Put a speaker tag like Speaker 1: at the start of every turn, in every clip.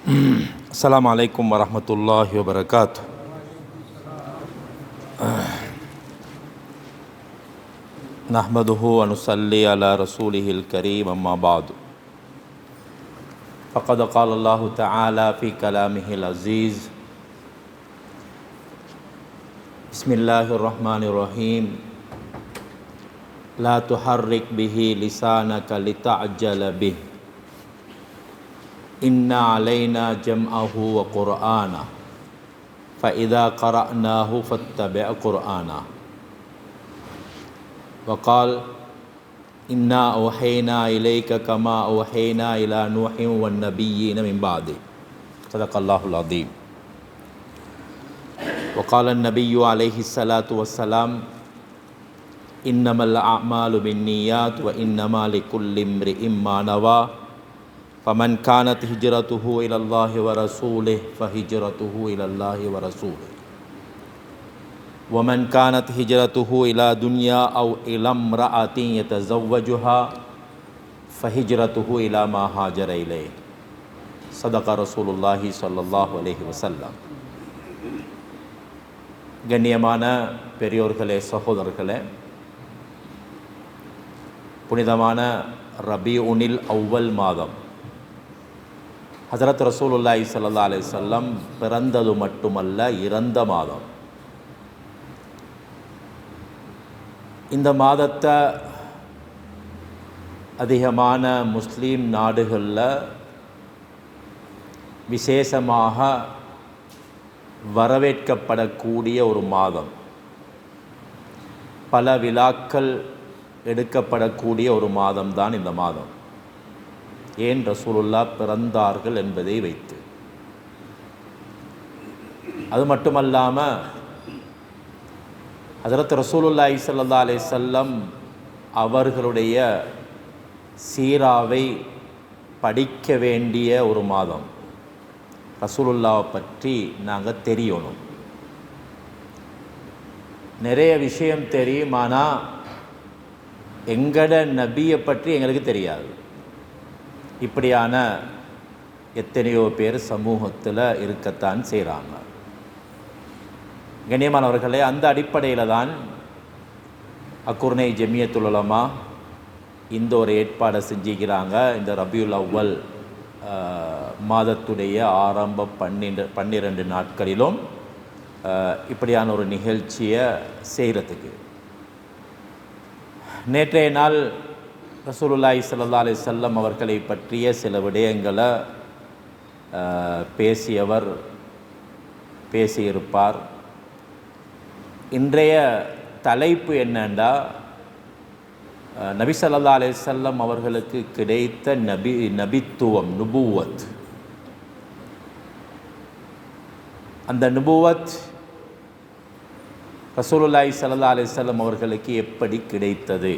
Speaker 1: السلام عليكم ورحمة الله وبركاته. نحمده ونصلي على رسوله الكريم أما بعد. فقد قال الله تعالى في كلامه العزيز: بسم الله الرحمن الرحيم. لا تحرك به لسانك لتعجل به إن علينا جمعه وقرآنه فإذا قرأناه فاتبع قرآنه. وقال: إنا أوحينا إليك كما أوحينا إلى نوح والنبيين من بعده. صدق الله العظيم. وقال النبي عليه الصلاة والسلام: إنما الأعمال بالنيات وإنما لكل امرئ ما نوى فمن كانت هجرته إلى الله ورسوله فهجرته إلى الله ورسوله ومن كانت هجرته إلى دنيا أو إلى امرأة يتزوجها فهجرته إلى ما هاجر إليه. صدق رسول الله صلى الله عليه وسلم. கண்ணியமான பெரியோர்களே, சகோதரர்களே, புனிதமான ரபியுனில் அவ்வல் மாதம் ஹஜரத் ரசூலுல்லாஹி ஸல்லல்லாஹு அலைஹி வஸல்லம் பிறந்தது மட்டுமல்ல, இறந்த மாதம். இந்த மாதத்தை அதிகமான முஸ்லீம் நாடுகளில் விசேஷமாக வரவேற்கப்படக்கூடிய ஒரு மாதம். பல விழாக்கள் எடுக்கப்படக்கூடிய ஒரு மாதம்தான் இந்த மாதம். ஏன் ரசூலுல்லாஹ் பிறந்தார்கள் என்பதை வைத்து. அது மட்டுமல்லாமல் ஹஜரத் ரசூலுல்லாஹி ஸல்லல்லாஹு அலைஹி வஸல்லம் அவர்களுடைய சீராவை படிக்க வேண்டிய ஒரு மாதம். ரசூலுல்லாவை பற்றி நாங்கள் தெரியணும். நிறைய விஷயம் தெரியும், ஆனால் எங்கட நபியை பற்றி எங்களுக்கு தெரியாது. இப்படியான எத்தனையோ பேர் சமூகத்தில் இருக்கத்தான் செய்கிறாங்க. கண்ணியமானவர்களே, அந்த அடிப்படையில் தான் அக்குர்னை ஜமியத்துல் உலமா இந்த ஒரு ஏற்பாடை செஞ்சுக்கிறாங்க. இந்த ரபியுல் அவ்வல் மாதத்துடைய ஆரம்ப 12 நாட்களிலும் இப்படியான ஒரு நிகழ்ச்சியை செய்கிறதுக்கு. நேற்றைய நாள் ரசூலுல்லாஹி ஸல்லல்லாஹு அலைஹி வஸல்லம் அவர்களை பற்றிய சில விடயங்களை பேசியிருப்பார். இன்றைய தலைப்பு என்னென்னா, நபி ஸல்லல்லாஹு அலைஹி வஸல்லம் அவர்களுக்கு கிடைத்த நபித்துவம், நுபுவத். அந்த நுபுவத் ரசூலுல்லாஹி ஸல்லல்லாஹு அலைஹி வஸல்லம் அவர்களுக்கு எப்படி கிடைத்தது?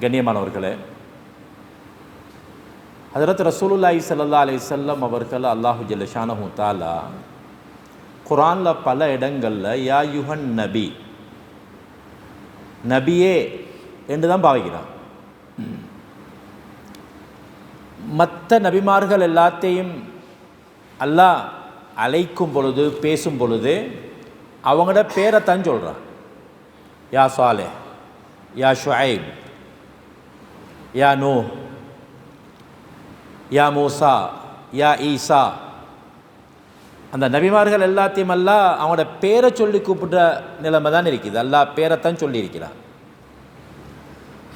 Speaker 1: கண்ணியமானவர்களே, ஹஜரத் ரசூலுல்லாஹி ஸல்லல்லாஹு அலைஹி வஸல்லம் அவர்கள் அல்லாஹு ஜல்ல ஷானஹு தஆலா குர்ஆனில் பல இடங்களில் யா யுஹன் நபி, நபியே என்று தான் பாவிக்கிறான். மற்ற நபிமார்கள் எல்லாத்தையும் அல்லாஹ் அழைக்கும் பொழுது, பேசும் பொழுது அவங்களோட பேரைத்தான் சொல்கிறான். யா சாலே, யா ஷுஐப், யா நூஹ், யா மூசா, யா ஈசா. அந்த நபிமார்கள் எல்லாத்தையும் அல்லாஹ் அவங்களோட பேரை சொல்லி கூப்பிட்ட நிலைமை தான் இருக்குது. அல்லாஹ் பேரைத்தான் சொல்லியிருக்கிறான்.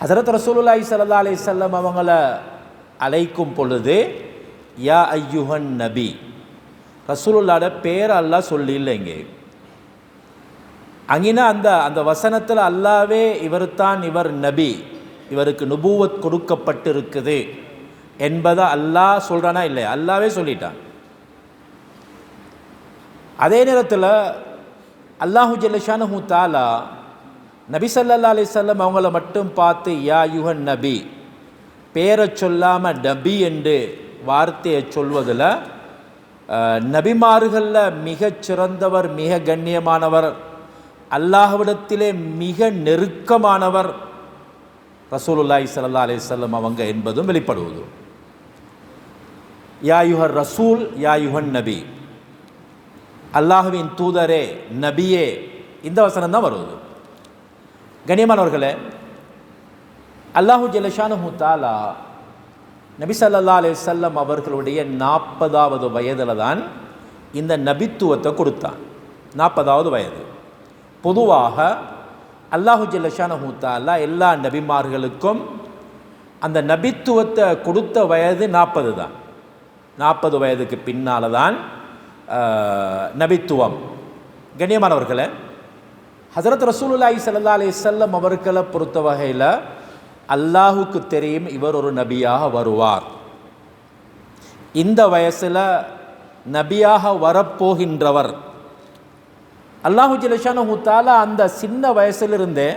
Speaker 1: ஹஸரத் ரசூலுல்லாஹி ஸல்லல்லாஹு அலைஹி வஸல்லம் அவங்கள அழைக்கும் பொழுது யா ஐயுஹன் நபி, ரசூலுல்லாஹோட பேரை அல்லாஹ் சொல்லி இல்லைங்க. அங்கினா அந்த வசனத்தில் அல்லாவே இவர் நபி, இவருக்கு நுபுவத் கொடுக்கப்பட்டிருக்குது என்பதை அல்லாஹ் சொல்கிறானா இல்லையா? அல்லாவே சொல்லிட்டான். அதே நேரத்தில் அல்லாஹு ஜல்ல ஷானஹு தஆலா நபி ஸல்லல்லாஹு அலைஹி வஸல்லம் அவங்கள மட்டும் பார்த்து யா யுஹன் நபி, பேரை சொல்லாமல் நபி என்று வார்த்தையை சொல்வதில் நபிமார்களில் மிகச் சிறந்தவர், மிக கண்ணியமானவர், அல்லாஹ்விடத்திலே மிக நெருக்கமானவர் ரசூலுல்லாஹி ஸல்லல்லாஹு அலைஹி வஸல்லம் அவங்க என்பதும் வெளிப்படுவது. யா யுஹர் ரசூல் யா யுஹன் நபி, அல்லாஹுவின் தூதரே நபியே, இந்த வசனம் தான் வருவது. கண்ணியமானவர்களே, அல்லாஹு ஜல்லஷானஹு தஆலா நபி ஸல்லல்லாஹு அலைஹி வஸல்லம் அவர்களுடைய 40வது வயதில் தான் இந்த நபித்துவத்தை கொடுத்தான். 40வது வயது. பொதுவாக அல்லாஹு ஜல்லஷானஹு தஆலா எல்லா நபிமார்களுக்கும் அந்த நபித்துவத்தை கொடுத்த வயது 40 தான். 40 வயதுக்கு பின்னால் தான் நபித்துவம். கண்ணியமானவர்களே, ஹஸரத் ரசூலுல்லாஹி ஸல்லல்லாஹு அலைஹி வஸல்லம் அவர்களை பொறுத்த வகையில் அல்லாஹுக்கு தெரியும் இவர் ஒரு நபியாக வருவார். இந்த வயசில் நபியாக வரப்போகின்றவர் அல்லாஹு ஜல்லஷானஹு தஆலா அந்த சின்ன வயசிலிருந்தே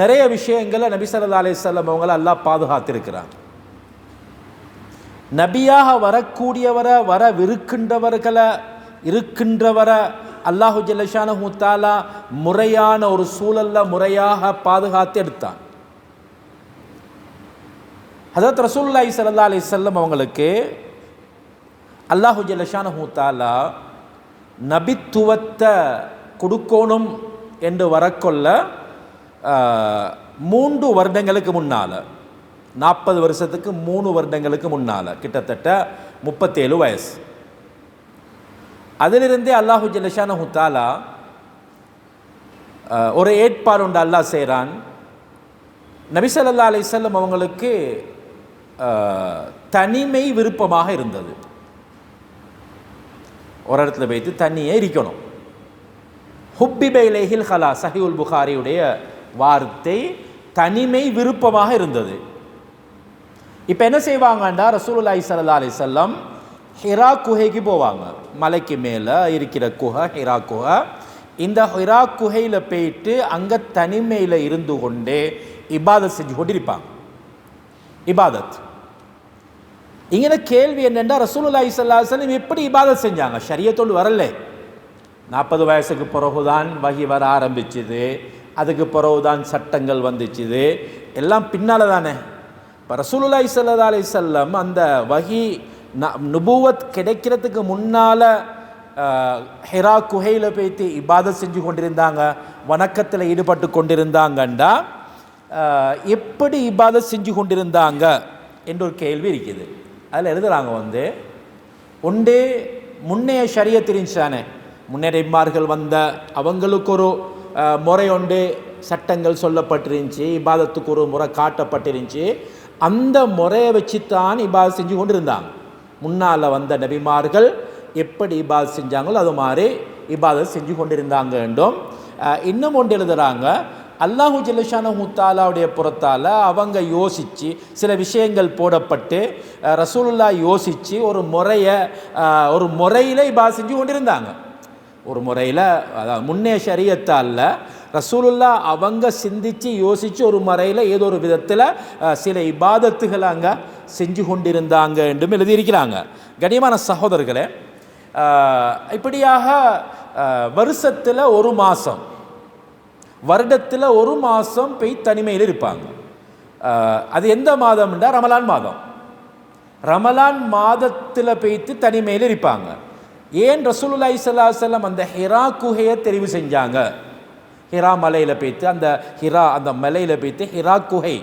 Speaker 1: நிறைய விஷயங்களை நபி ஸல்லல்லாஹு அலைஹி வஸல்லம் அவங்களை அல்லாஹ் பாதுகாத்திருக்கிறார். நபியாக வரக்கூடியவரை இருக்கின்றவரை அல்லாஹு ஜல்லஷானஹு தஆலா முறையான ஒரு சூழலில் முறையாக பாதுகாத்து எடுத்தான். ஹஸரத் ரசூலுல்லாஹி ஸல்லல்லாஹு அலைஹி வஸல்லம் அவங்களுக்கு அல்லாஹு ஜல்லஷானஹு தஆலா நபித்துவத்தை கொடுக்கணும் என்று வரக்கொள்ள 3 வருடங்களுக்கு முன்னால், 40 வருஷத்துக்கு 3 வருடங்களுக்கு முன்னால், கிட்டத்தட்ட 37 வயசு. அதிலிருந்தே அல்லாஹு ஜல்லஷானஹு தஆலா ஒரு ஏற்பாடு உண்டு அல்லாஹ் செய்கிறான். நபி ஸல்லல்லாஹு அலைஹி வஸல்லம் அவங்களுக்கு தனிமை விருப்பமாக இருந்தது. ஒரு இடத்துல வைத்து தனியே இருக்கணும். ஹுப்பிப இலைஹில் ஹலா, சஹீஹுல் புகாரியுடைய வார்த்தை, தனிமை விருப்பமாக இருந்தது. இப்போ என்ன செய்வாங்கண்டா, ரசூலுல்லாஹி ஸல்லல்லாஹு அலைஹி வஸல்லம் ஹிரா குகைக்கு போவாங்க. மலைக்கு மேலே இருக்கிற குகை ஹிரா குகை. இந்த ஹிரா குகையில் போயிட்டு அங்கே தனிமையில் இருந்து கொண்டே இபாதத் செஞ்சு கொண்டு இருப்பாங்க. இபாதத். இங்கே கேள்வி என்னென்னா, ரசூலுல்லாஹி ஸல்லல்லாஹு அலைஹி வஸல்லம் எப்படி இபாதத் செஞ்சாங்க? ஷரியத்தோடு வரல. 40 வயசுக்கு பிறகுதான் வஹி வர ஆரம்பிச்சுது. அதுக்கு பிறகுதான் சட்டங்கள் வந்துச்சுது. எல்லாம் பின்னால் தானே. இப்போ ரசூலுல்லாஹி ஸல்லல்லாஹு அலைஹி வஸல்லம் அந்த வஹி நுபுவத் கிடைக்கிறதுக்கு முன்னால் ஹிரா குகையில் போய்த்து இபாதத் செஞ்சு கொண்டிருந்தாங்க, வணக்கத்தில் ஈடுபட்டு கொண்டிருந்தாங்கண்டா எப்படி இபாதத் செஞ்சு கொண்டிருந்தாங்க என்ற ஒரு கேள்வி இருக்குது. அதில் எழுதுகிறாங்க ஒன்றே முன்னைய ஷரியத் இருந்துச்சானே, முன்னேறிமார்கள் வந்த அவங்களுக்கு ஒரு முறை ஒன்று சட்டங்கள் சொல்லப்பட்டிருந்துச்சு, இபாதத்துக்கு ஒரு முறை காட்டப்பட்டிருந்துச்சு. அந்த முறையை வச்சுத்தான் இபாதத் செஞ்சு கொண்டு இருந்தாங்க. முன்னால் வந்த நபிமார்கள் எப்படி இபாதத் செஞ்சாங்களோ அது மாதிரி இபாதத் செஞ்சு கொண்டிருந்தாங்க என்றும். இன்னும் ஒன்று எழுதுகிறாங்க, அல்லாஹு ஜல்லஷானஹு தஆலாவுடைய புறத்தால் அவங்க யோசித்து சில விஷயங்கள் போடப்பட்டு ரசூலுல்லாஹ் யோசித்து ஒரு முறையில் இபாதத் செஞ்சு கொண்டிருந்தாங்க. ஒரு முறையில், அதாவது முன்னே ஷரியத்தால் ரசூலுல்லாஹ் அவங்க சிந்தித்து யோசித்து ஒரு முறையில் ஏதோ ஒரு விதத்தில் சில இபாதத்துகளை அங்கே செஞ்சு கொண்டிருந்தாங்க என்றும் எழுதியிருக்கிறாங்க. கண்ணியமான சகோதரர்களே, இப்படியாக வருஷத்தில் 1 மாதம், வருடத்தில் 1 மாதம் போய் தனிமையில் இருப்பாங்க. அது எந்த மாதம்னா ரமலான் மாதம். ரமலான் மாதத்தில் போய்த்து தனிமையில் இருப்பாங்க. ஏன் ரசூலுல்லாஹி ஸல்லல்லாஹு அலைஹி வஸல்லம் அந்த ஹிரா குகையை தெரிவு செஞ்சாங்க? ஹிரா மலையில் போய்த்து அந்த மலையில் போய்த்து ஹிரா குகை,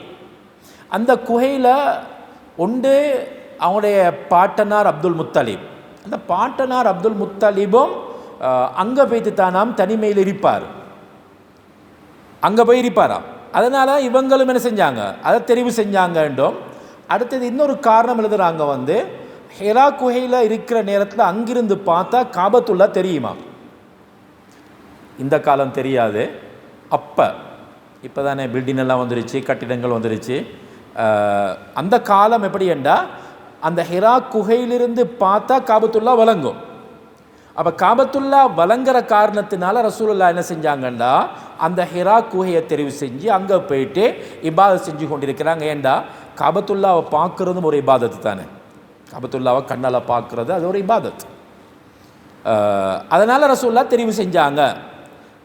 Speaker 1: அந்த குகையில் ஒன்று அவங்களுடைய பாட்டனார் அப்துல் முத்தலிப், அந்த பாட்டனார் அப்துல் முத்தலிபும் அங்கே போய்த்து தானாம் தனிமையில் இருப்பார், அங்கே போய் இருப்பாராம். அதனால் இவங்களும் என்ன செஞ்சாங்க, அதை தெரிவு செஞ்சாங்க என்றும். அடுத்தது இன்னொரு காரணம் எழுதுகிறாங்க, ஹிரா குகையில் இருக்கிற நேரத்தில் அங்கிருந்து பார்த்தா காபத்துல்லா தெரியுமா? இந்த காலம் தெரியாது. இப்போ தானே பில்டிங் எல்லாம் வந்துருச்சு, கட்டிடங்கள் வந்துருச்சு. அந்த காலம் எப்படி என்றால், அந்த ஹிரா குகையிலிருந்து பார்த்தா காபத்துல்லா வழங்கும். அப்போ காபத்துல்லா வழங்குற காரணத்தினால ரசூலுல்லாஹ் என்ன செஞ்சாங்கன்னா, அந்த ஹிரா குகையை தெரிவு செஞ்சு அங்கே போயிட்டு இபாதத் செஞ்சு கொண்டிருக்கிறாங்க. ஏண்டா, காபத்துல்லாவை பார்க்குறதும் ஒரு இபாதத்து தானே. காபத்துல்லாவை கண்ணால் பார்க்குறது அது ஒரு இபாதத். அதனால் ரசூலுல்லாஹ் தெரிவு செஞ்சாங்க.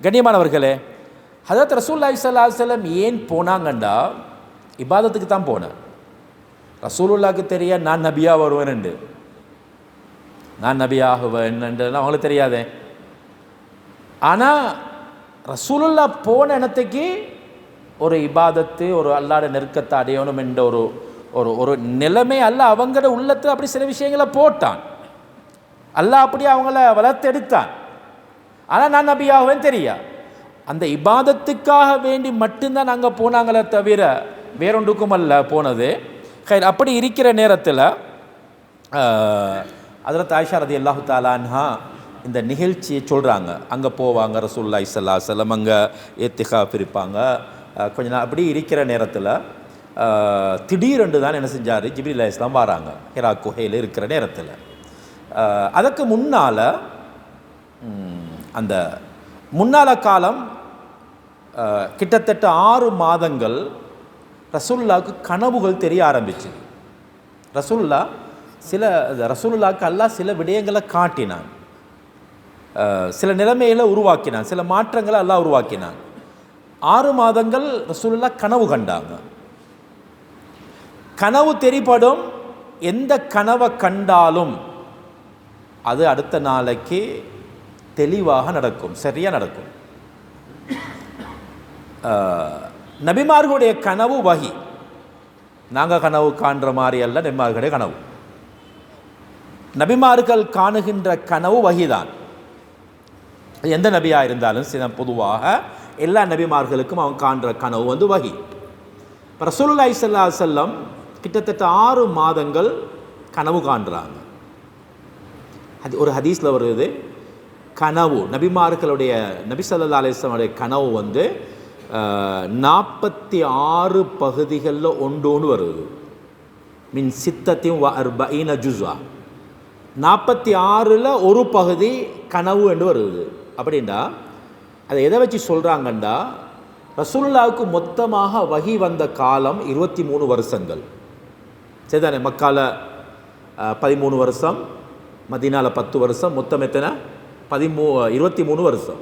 Speaker 1: கண்ணியமானவர்களே, ஹதரத் ரசூலுல்லாஹி ஸல்லல்லாஹு அலைஹி வஸல்லம் ஏன் போனாங்கண்டா, இபாதத்துக்கு தான் போனேன். ரசூலுல்லாஹ்க்கு தெரிய நான் நபியாக வருவேன்ண்டு நான் நபியாகுவேன் என்னன்றதுலாம் அவங்களுக்கு தெரியாதே. ஆனால் ரசூலுல்லா போன இடத்துக்கு ஒரு இபாதத்து, ஒரு அல்லாட நெருக்கத்தை அடையணும் என்ற ஒரு ஒரு ஒரு நிலைமை அல்ல அவங்களோட உள்ளத்தை அப்படி சில விஷயங்களை போட்டான். அல்லாஹ் அப்படி அவங்கள வளர்த்தெடுத்தான். ஆனால் நான் நபியாகுவேன் தெரியா. அந்த இபாதத்துக்காக வேண்டி மட்டும்தான் நாங்கள் போனாங்களே தவிர வேறொன்றுக்கும் அல்ல போனது. அப்படி இருக்கிற நேரத்தில் ஹஜ்ரத் ஆயிஷா ரலியல்லாஹு தஆலா அன்ஹா இந்த நிகழ்ச்சியை சொல்கிறாங்க. அங்கே போவாங்க, ரசூலுல்லாஹி ஸல்லல்லாஹு அலைஹி வஸல்லம் அங்கே இத்திகாஃப் இருப்பாங்க. கொஞ்ச நாள் அப்படி இருக்கிற நேரத்தில் திடீரென்று தான் என்ன செஞ்சார், ஜிப்ரீல் அலைஹிஸ்ஸலாம் வராங்க ஹிரா குகையில் இருக்கிற நேரத்தில். அதுக்கு முன்னால் அந்த முன்னால் காலம் கிட்டத்தட்ட 6 மாதங்கள் ரசூலுல்லாவுக்கு கனவுகள் தெரிய ஆரம்பிச்சுது. ரசூலுல்லாவுக்கு அல்லாஹ் சில விடயங்களை காட்டினான், சில நிலைமைகளை உருவாக்கினான், சில மாற்றங்களை அல்லாஹ் உருவாக்கினான். 6 மாதங்கள் ரசூலுல்லா கனவு கண்டாங்க. கனவு தெரிபடும், எந்த கனவை கண்டாலும் அது அடுத்த நாளைக்கு தெளிவாக நடக்கும், சரியாக நடக்கும். நபிமார்களுடைய கனவு வஹி, நாங்கள் கனவு காண்ற மாதிரி அல்ல நபிமார்களுடைய கனவு. நபிமார்கள் காணுகின்ற கனவு வஹிதான். எந்த நபியாக இருந்தாலும் சில பொதுவாக எல்லா நபிமார்களுக்கும் அவங்க காண்ற கனவு வந்து வஹி. ரசூலுல்லாஹி ஸல்லல்லாஹு அலைஹி வஸல்லம் கிட்டத்தட்ட 6 மாதங்கள் கனவு காண்றாங்க. அது ஒரு ஹதீஸில் வருது, கனவு நபிமார்களுடைய நபி ஸல்லல்லாஹு அலைஹி வஸல்லம் கனவு வந்து 46 பகுதிகளில் ஒன்று வருது. மின் சித்தத்தின் வ அர்பஈன ஜுஸா, 46ல் ஒரு பகுதி கனவு என்று வருது. அப்படின்னா அதை எதை வச்சு சொல்கிறாங்கண்டா, ரசூலுல்லாவுக்கு மொத்தமாக வஹி வந்த காலம் 23 வருஷங்கள். சரிதானே? மக்கால 13 வருஷம், மதீனால 10 வருஷம், மொத்தம் எத்தனை? 23 வருஷம்.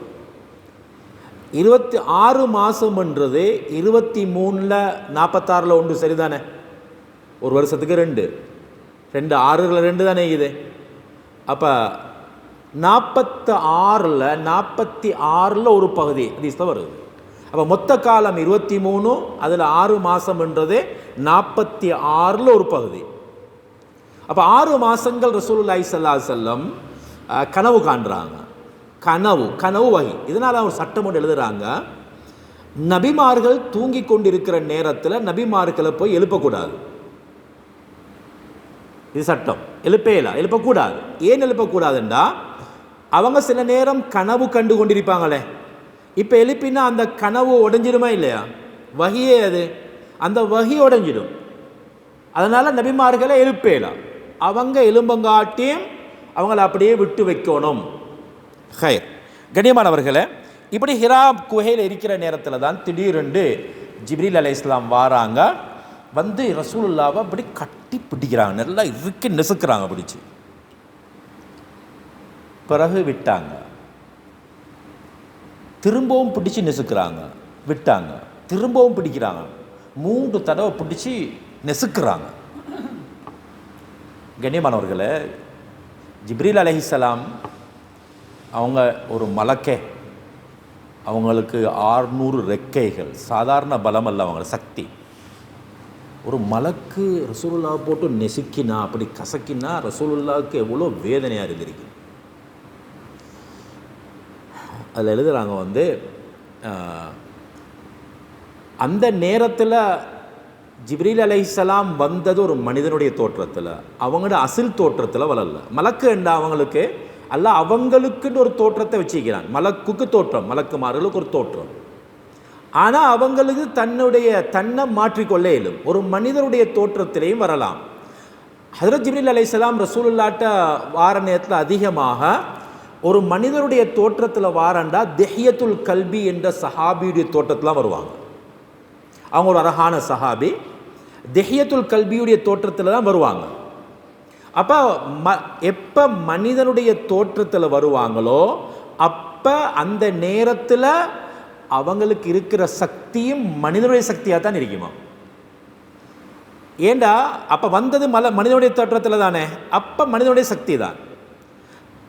Speaker 1: 26 மாதம்ன்றது 23ல் 46ல் ஒன்று, சரிதானே? ஒரு வருஷத்துக்கு 2 6ல் 2 தானே இது. அப்போ 46ல் ஒரு பகுதி ஹதீஸ்ல வருது. அப்போ மொத்த காலம் 23, அதில் 6 மாதம்ன்றது 46ல் ஒரு பகுதி. அப்போ 6 மாதங்கள் ரசூலுல்லாஹி ஸல்லல்லாஹு அலைஹி வஸல்லம் கனவு காண்றாங்க. கனவு வஹி. இதனால் ஒரு சட்டம் ஒன்று எழுதுகிறாங்க, நபிமார்கள் தூங்கி கொண்டிருக்கிற நேரத்தில் நபிமார்களை போய் எழுப்பக்கூடாது. இது சட்டம். எழுப்பக்கூடாது. ஏன் எழுப்பக்கூடாதுண்டா, அவங்க சில நேரம் கனவு கண்டு கொண்டிருப்பாங்களே, இப்போ எழுப்பினா அந்த கனவு உடைஞ்சிடுமா இல்லையா? வஹியே அது, அந்த வஹி உடைஞ்சிடும். அதனால் நபிமார்களை எழுப்பேலாம். அவங்க எலும்பங்காட்டியும் அவங்கள அப்படியே விட்டு வைக்கணும். ஹைர் கண்ணியமானவர்களே, இப்படி ஹிரா குகையில் இருக்கிற நேரத்தில் தான் திடீரென்று ஜிப்ரீல் அலைஹிஸ்ஸலாம் வாராங்க. வந்து ரசூலுல்லாவை அப்படி கட்டி பிடிக்கிறாங்க, நல்லா இறுக்கி நெசுக்கிறாங்க பிடிச்சி. பிறகு விட்டாங்க, திரும்பவும் பிடிச்சி நெசுக்கிறாங்க, விட்டாங்க, திரும்பவும் பிடிக்கிறாங்க, 3 தடவை பிடிச்சி நெசுக்கிறாங்க. கண்ணியமானவர்களே, ஜிப்ரீல் அலைஹிஸ்ஸலாம் அவங்க ஒரு மலக்கே, அவங்களுக்கு 600 ரெக்கைகள், சாதாரண பலம் அல்ல அவங்கள சக்தி. ஒரு மலக்கு ரசூலுல்லாவை போட்டு நெசுக்கினா, அப்படி கசக்கினா ரசூலுல்லாவுக்கு எவ்வளோ வேதனையாக இருந்திருக்கு. அதில் எழுதுகிறாங்க வந்து, அந்த நேரத்தில் ஜிப்ரீல் அலைஹிஸ்ஸலாம் வந்தது ஒரு மனிதனுடைய தோற்றத்தில், அவங்களோட அசில் தோற்றத்தில் வரல. மலக்கு என்ற அவங்களுக்கு அல்ல, அவங்களுக்குன்னு ஒரு தோற்றத்தை வச்சுக்கிறான். மலக்குக்கு தோற்றம், மலக்குமார்களுக்கு ஒரு தோற்றம். ஆனால் அவங்களுக்கு தன்னை மாற்றிக்கொள்ள இயலும். ஒரு மனிதனுடைய தோற்றத்திலையும் வரலாம். ஹஜ்ரத் ஜிப்ரீல் அலைஹிஸ்ஸலாம் ரசூலுல்லாட்ட வார நேரத்தில் அதிகமாக ஒரு மனிதனுடைய தோற்றத்தில் வாரண்டா திஹ்யத்துல் கல்பி என்ற சஹாபியுடைய தோற்றத்தில் வருவாங்க. அவங்க ஒரு அழகான சஹாபி, திஹ்யத்துல் கல்பியுடைய தோற்றத்தில் தான் வருவாங்க. அப்போ எப்போ மனிதனுடைய தோற்றத்தில் வருவாங்களோ அப்போ அந்த நேரத்தில் அவங்களுக்கு இருக்கிற சக்தியும் மனிதனுடைய சக்தியாக தான் இருக்குமா. ஏண்டா அப்போ வந்தது மனிதனுடைய தோற்றத்தில் தானே, அப்போ மனிதனுடைய சக்தி தான்.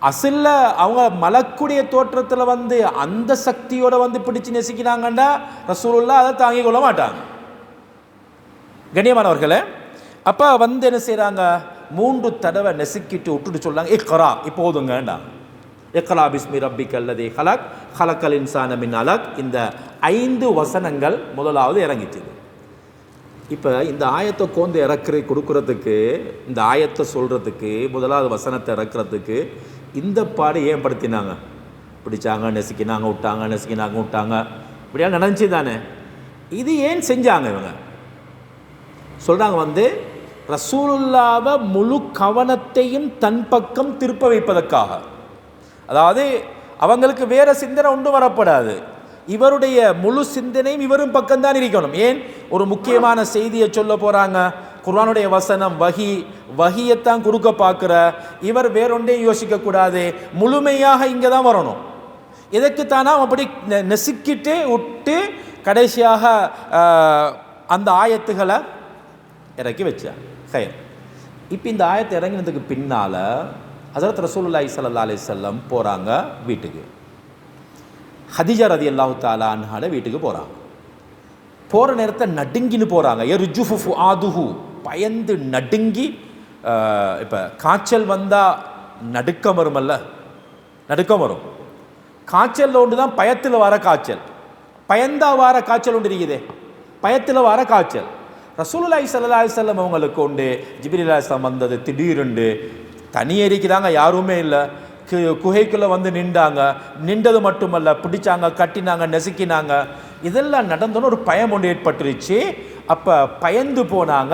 Speaker 1: அசில்ல அவங்க மலக்குடைய தோற்றத்தில் வந்து அந்த சக்தியோட வந்து பிடிச்சு நெசிக்கிறாங்கண்டா ரசூலுல்லாஹ் அதை தாங்கிக் கொள்ள மாட்டாங்க. கண்ணியமானவர்களே, அப்போ வந்து என்ன செய்கிறாங்க, 3 தடவை நெசுக்கிட்டு விட்டுட்டு சொல்கிறாங்க இக்ரா, இப்போதுங்கண்டாங்க. இக்ரா பிஸ்மி ரப்பிக்கல் லதீ ஹலக் ஹலக்கல் இன்சான மின் அலக். இந்த 5 வசனங்கள் முதலாவது இறங்கிச்சுது. இப்போ இந்த ஆயத்தை கோந்து கொடுக்குறதுக்கு, இந்த ஆயத்தை சொல்கிறதுக்கு, முதலாவது வசனத்தை இறக்குறதுக்கு இந்த பாடு ஏன் படுத்தினாங்க? பிடிச்சாங்க, நெசுக்கினாங்க, விட்டாங்க, நெசுக்கினாங்க, விட்டாங்க, இப்படியா நடந்துச்சு தானே. இது ஏன் செஞ்சாங்க? இவங்க சொல்கிறாங்க வந்து ரசூலுல்லாவை முழு கவனத்தையும் தன் பக்கம் திருப்ப வைப்பதற்காக. அதாவது அவங்களுக்கு வேற சிந்தனை ஒன்று வரப்படாது, இவருடைய முழு சிந்தனையும் இவரும் பக்கம்தான் இருக்கணும். ஏன்? ஒரு முக்கியமான செய்தியை சொல்ல போகிறாங்க, குர்ஆனுடைய வசனம், வஹியத்தான் கொடுக்க பார்க்குற இவர் வேறொன்றையும் யோசிக்கக்கூடாது, முழுமையாக இங்கே தான் வரணும். எதற்குத்தானா அப்படி நெசுக்கிட்டு விட்டு கடைசியாக அந்த ஆயத்துகளை இறக்கி வச்சார். ஹயர். இப்போ இந்த ஆயத்தை இறங்கினதுக்கு பின்னால் ஹஸரத் ரசூலுல்லாஹி ஸல்லல்லாஹு அலைஹி வஸல்லம் போகிறாங்க வீட்டுக்கு. ஹதீஜா ரலியல்லாஹு தஆலா அன்ஹா வீட்டுக்கு போகிறாங்க. போகிற நேரத்தை நடுங்கின்னு போகிறாங்க. யர்ஜுஃபு ஃபுஆதுஹு, பயந்து நடுங்கி. இப்போ காய்ச்சல் வந்தால் நடுக்கம் வருமல்ல, நடுக்கம் வரும். காய்ச்சல் ஒன்று தான் பயத்தில் வர காய்ச்சல், பயந்தா வர காய்ச்சல் ஒன்று இருக்குதே, பயத்தில் வர காய்ச்சல். ரசூலுல்லாஹி ஸல்லல்லாஹு அலைஹி வஸல்லம் அவங்களுக்கு உண்டு ஜிப்ரீல் அலைஹிஸ்ஸலாம் வந்தது திடீருண்டு. தனியே இருக்கிறாங்க, யாருமே இல்லை. குகைக்குள்ளே வந்து நின்றாங்க. நின்றது மட்டுமல்ல, பிடிச்சாங்க, கட்டினாங்க, நெசுக்கினாங்க. இதெல்லாம் நடந்தோன்னு ஒரு பயம் ஒன்று ஏற்பட்டுருச்சு. அப்போ பயந்து போனாங்க.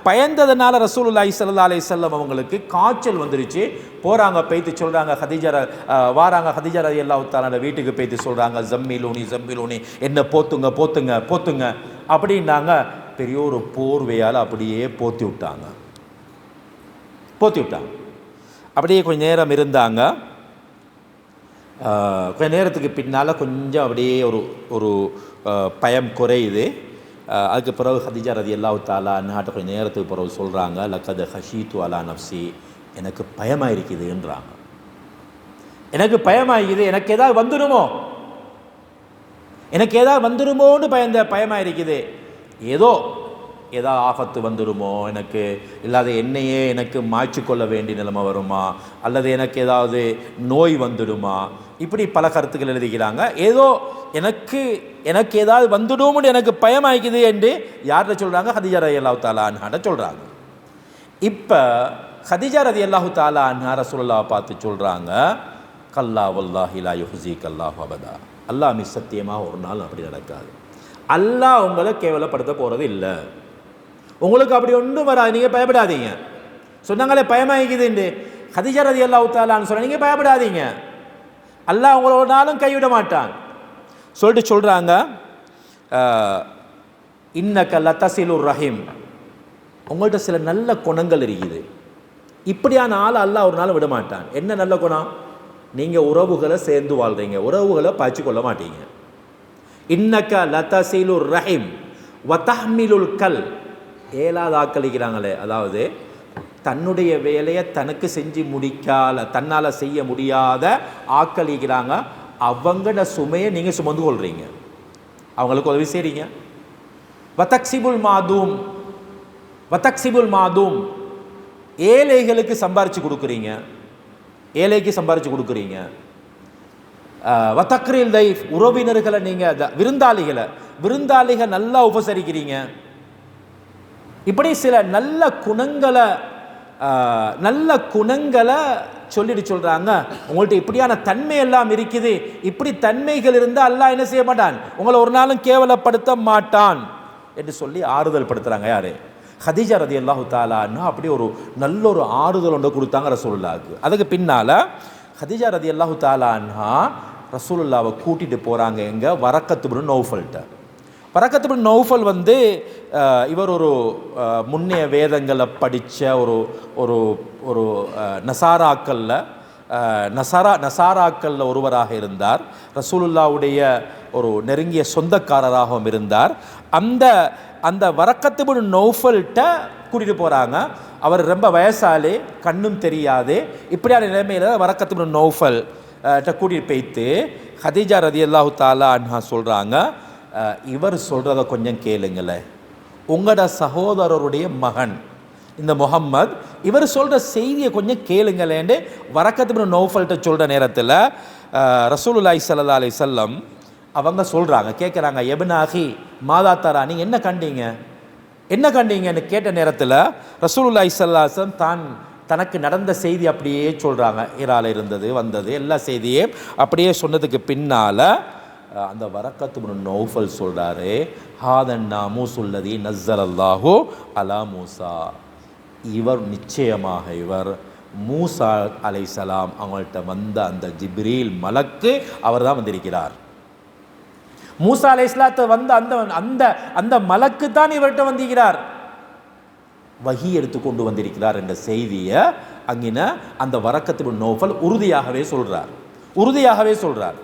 Speaker 1: பயந்ததுனால ரசூலுல்லாஹி ஸல்லல்லாஹு அலைஹி வஸல்லம் அவங்களுக்கு காய்ச்சல் வந்துருச்சு. போகிறாங்க, போய்த்து சொல்கிறாங்க ஹதீஜா வாராங்க. ஹதீஜா ரலியல்லாஹு தஆலா வீட்டுக்கு போய்த்து சொல்கிறாங்க ஜம்மிலூனி, என்ன போத்துங்க போத்துங்க போத்துங்க அப்படின்னாங்க. பெரிய ஒரு போர்வையால் அப்படியே போத்தி விட்டாங்க. அப்படியே கொஞ்சம் நேரம் இருந்தாங்க. கொஞ்ச நேரத்துக்கு பின்னால் கொஞ்சம் அப்படியே ஒரு பயம் குறையுது. அதுக்கு பிறகு ஹதீஜா ரலியல்லாஹு தஆலா அன்ஹா கொஞ்சம் நேரத்துக்கு பிறகு சொல்கிறாங்க லக்கத் ஹஷீது அலா நஃப்ஸி, எனக்கு பயமாக இருக்குதுன்றாங்க. எனக்கு பயமாகிக்குது, எனக்கு ஏதாவது வந்துடுமோன்னு பயமாக இருக்குது. ஏதாவது ஆபத்து வந்துடுமோ, எனக்கு இல்லாத என்னையே எனக்கு மாய்ச்சி கொள்ள வேண்டிய நிலைமை வருமா, அல்லது எனக்கு ஏதாவது நோய் வந்துடுமா, இப்படி பல கருத்துக்கள் எழுதிக்கிறாங்க. எனக்கு ஏதாவது வந்துடும்னு எனக்கு பயமாய்க்குது என்று யார்கிட்ட சொல்கிறாங்க? ஹதீஜா ரலியல்லாஹு தஆலா அன்ஹா சொல்கிறாங்க. இப்போ ஹதீஜா ரலியல்லாஹு தஆலா அன்ஹா ரசூலுல்லாஹ் பார்த்து சொல்கிறாங்க கல்லா வல்லாஹி லா யுஹ்ஸீக அல்லாஹு அபதா, அல்லாஹ் சத்தியமாக ஒரு நாள் அப்படி நடக்காது. அல்லாஹ் உங்களை கேவலப்படுத்த போகிறது இல்லை. உங்களுக்கு அப்படி ஒன்றும் வராது, நீங்கள் பயப்படாதீங்க. சொன்னாங்களே பயமாகிக்குதுண்டு ஹதீஜா ரலியல்லாஹு தஆலான்னு சொன்னால் நீங்கள் பயப்படாதீங்க, அல்லாஹ் உங்களை ஒரு நாளும் கைவிட மாட்டான் சொல்லிட்டு சொல்கிறாங்க இன்னக லதஸிலுர் ரஹீம், உங்கள்கிட்ட சில நல்ல குணங்கள் இருக்குது. இப்படியான ஆள் அல்லாஹ் ஒரு நாள் விட மாட்டான். என்ன நல்ல குணம்? நீங்கள் உறவுகளை சேர்ந்து வாழ்கிறீங்க, உறவுகளை பாய்ச்சி கொள்ள மாட்டீங்க. இன்னக லதஸிலுர் ரஹீம் வதஹ்மிலுல் கல், ஏழாவது ஆக்களிக்கிறாங்களே, அதாவது தன்னுடைய வேலையை தனக்கு செஞ்சு தன்னால் செய்ய முடியாத ஆக்களிக்கிறாங்க. அவங்களோட சுமையை நீங்கள் சுமந்து கொள்கிறீங்க, அவங்களுக்கு உதவி செய்கிறீங்க. வதக்சிபுல் மாதூம், ஏழைகளுக்கு சம்பாரித்து கொடுக்குறீங்க. வதக்ரில் தைஃப், உறவினர்களை நீங்கள் விருந்தாளிகளை நல்லா உபசரிக்கிறீங்க. இப்படி சில நல்ல குணங்களை சொல்லிட்டு சொல்கிறாங்க உங்கள்கிட்ட இப்படியான தன்மை எல்லாம் இருக்குது. இப்படி தன்மைகள் இருந்தால் அல்லாஹ் என்ன செய்ய மாட்டான், உங்களை ஒரு நாளும் கேவலப்படுத்த மாட்டான் என்று சொல்லி ஆறுதல் படுத்துகிறாங்க. யாரு? ஹதீஜா ரலியல்லாஹு தஆலான்னு அப்படி ஒரு நல்ல ஒரு ஆறுதல் ஒன்று கொடுத்தாங்க ரசூலுல்லாஹ்க்கு. அதுக்கு பின்னால் ஹதீஜா ரலியல்லாஹு தஆலான்ஹா ரசூலுல்லாவை கூட்டிகிட்டு போகிறாங்க எங்கே? வரக்கத் இப்னு நௌஃபல்கிட்ட. வரக்கத் இப்னு நௌஃபல் வந்து இவர் ஒரு முன்னைய வேதங்களை படித்த ஒரு நசாராக்களில் ஒருவராக இருந்தார். ரசூலுல்லாவுடைய ஒரு நெருங்கிய சொந்தக்காரராகவும் இருந்தார். அந்த வரக்கத் இப்னு நௌஃபல்கிட்ட கூட்டிகிட்டு போகிறாங்க. அவர் ரொம்ப வயசாலே, கண்ணும் தெரியாது. இப்படியான நிலைமையில் வரக்கத் இப்னு நௌஃபல் கூட்டிகிட்டு போய்த்து ஹதீஜா ரலியல்லாஹு தஆலா அன்ஹா சொல்கிறாங்க, இவர் சொல்கிறத கொஞ்சம் கேளுங்களேன், உங்களோட சகோதரருடைய மகன் இந்த முஹம்மத் இவர் சொல்கிற செய்தியை கொஞ்சம் கேளுங்களேன்னு வரக்கத் இப்னு நௌஃபல்கிட்ட சொல்கிற நேரத்தில் ரசூலுல்லாஹி ஸல்லல்லாஹு அலைஹி வஸல்லம் அவங்க சொல்கிறாங்க, கேட்குறாங்க, எப்னாஹி மாதா தரா, நீங்கள் என்ன கண்டீங்கன்னு கேட்ட நேரத்தில் ரசூலுல்லாஹி ஸல்லல்லாஹு அலைஹி வஸல்லம் தனக்கு நடந்த செய்தி அப்படியே சொல்கிறாங்க. ஈரால இருந்தது வந்தது எல்லா செய்தியும் அப்படியே சொன்னதுக்கு பின்னால் அந்த வரக்கத் இப்னு நௌஃபல் சொல்கிறாரு, ஹாதன் நாமூசுல்லதி நஸ்ஸலல்லாஹு அலா மூசா, இவர் நிச்சயமாக இவர் மூசா அலைஹிஸ்ஸலாம் அவங்கள்ட்ட வந்த அந்த ஜிப்ரீல் மலக்கு அவர் தான் வந்திருக்கிறார். மூசா அலைஹிஸ்ஸலாத்தை வந்த அந்த அந்த அந்த மலக்கு தான் இவர்கிட்ட வந்திருக்கிறார், வஹி எடுத்து கொண்டு வந்திருக்கிறார் என்ற செய்தியை அங்கின அந்த வரக்கத் இப்னு நௌஃபல் உறுதியாகவே சொல்றார்.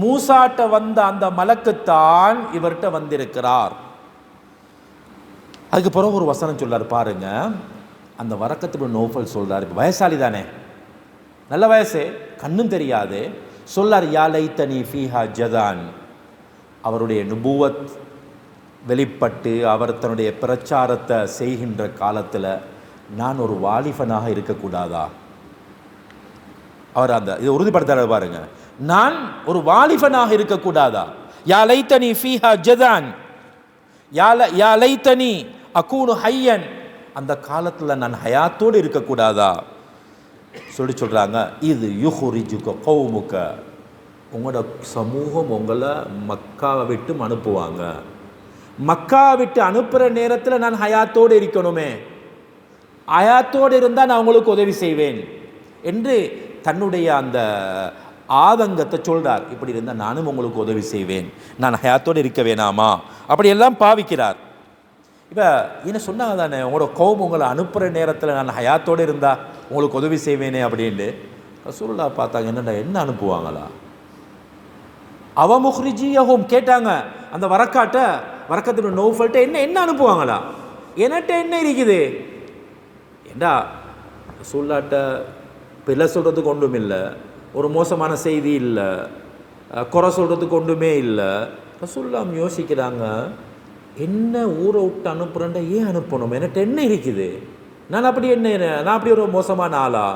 Speaker 1: மூசாட்ட வந்த அந்த மலக்குத்தான் இவர்கிட்ட வந்திருக்கிறார். அதுக்கு பிறகு ஒரு வசனம் சொல்றார் பாருங்க, அந்த வரக்கத் இப்னு நௌஃபல் சொல்றார், இப்போ வயசாளி தானே, நல்ல வயசு, கண்ணும் தெரியாது, சொல்லார், யா லைத்தனி ஃபீஹா ஜதான், அவருடைய நுபுவத் வெளிப்பட்டு அவர் தன்னுடைய பிரச்சாரத்தை செய்கின்ற காலத்தில் நான் ஒரு வாலிபனாக இருக்கக்கூடாதா? அவர் அந்த இதை உறுதிப்படுத்துறாரு பாருங்க, நான் ஒரு வாலிபனாக இருக்கக்கூடாதா? யா லைத்தனி ஃபீஹா ஜதான், யா லைத்தனி அகூனு ஹய்யன், அந்த காலத்தில் நான் ஹயாத்தோடு இருக்கக்கூடாதா சொல்கிறாங்க. இது யுஹ்ரிஜுக கௌமுக, உங்களோட சமூகம் உங்களை மக்காவை விட்டு அனுப்புவாங்க, மக்கா விட்டு அனுப்புகிற நேரத்தில் நான் ஹயாத்தோடு இருக்கணுமே, ஹயாத்தோடு இருந்தால் நான் உங்களுக்கு உதவி செய்வேன் என்று தன்னுடைய அந்த ஆதங்கத்தை சொல்கிறார். இப்படி இருந்தால் நானும் உங்களுக்கு உதவி செய்வேன், நான் ஹயாத்தோடு இருக்க வேணாமா அப்படியெல்லாம் பாவிக்கிறார். இப்போ என்ன சொன்னாங்க தானே, உங்களோட கோபம் உங்களை அனுப்புகிற நேரத்தில் நான் ஹயாத்தோடு இருந்தால் உங்களுக்கு உதவி செய்வேனே அப்படின்ட்டு. ரசூலுல்லாஹ் பார்த்தாங்க, என்ன அனுப்புவாங்களா? அவமுஹ்ரிஜியஹும் கேட்டாங்க அந்த வரக்கத் இப்னு நௌஃபல்ட்ட, என்ன அனுப்புவாங்களா? என்கிட்ட என்ன இருக்குது ஏண்டா? ரசூலுல்லாஹ்ட்ட பிள்ளை சொல்கிறதுக்கு ஒன்றும் இல்லை, ஒரு மோசமான செய்தி இல்லை, குறை சொல்கிறதுக்கு ஒன்றுமே இல்லை. ரசூலுல்லாஹ் யோசிக்கிறாங்க, என்ன ஊரை விட்டு அனுப்புகிறேன்டா, ஏன் அனுப்பணும்? என்கிட்ட என்ன இருக்குது? நான் அப்படி ஒரு மோசமான ஆளா?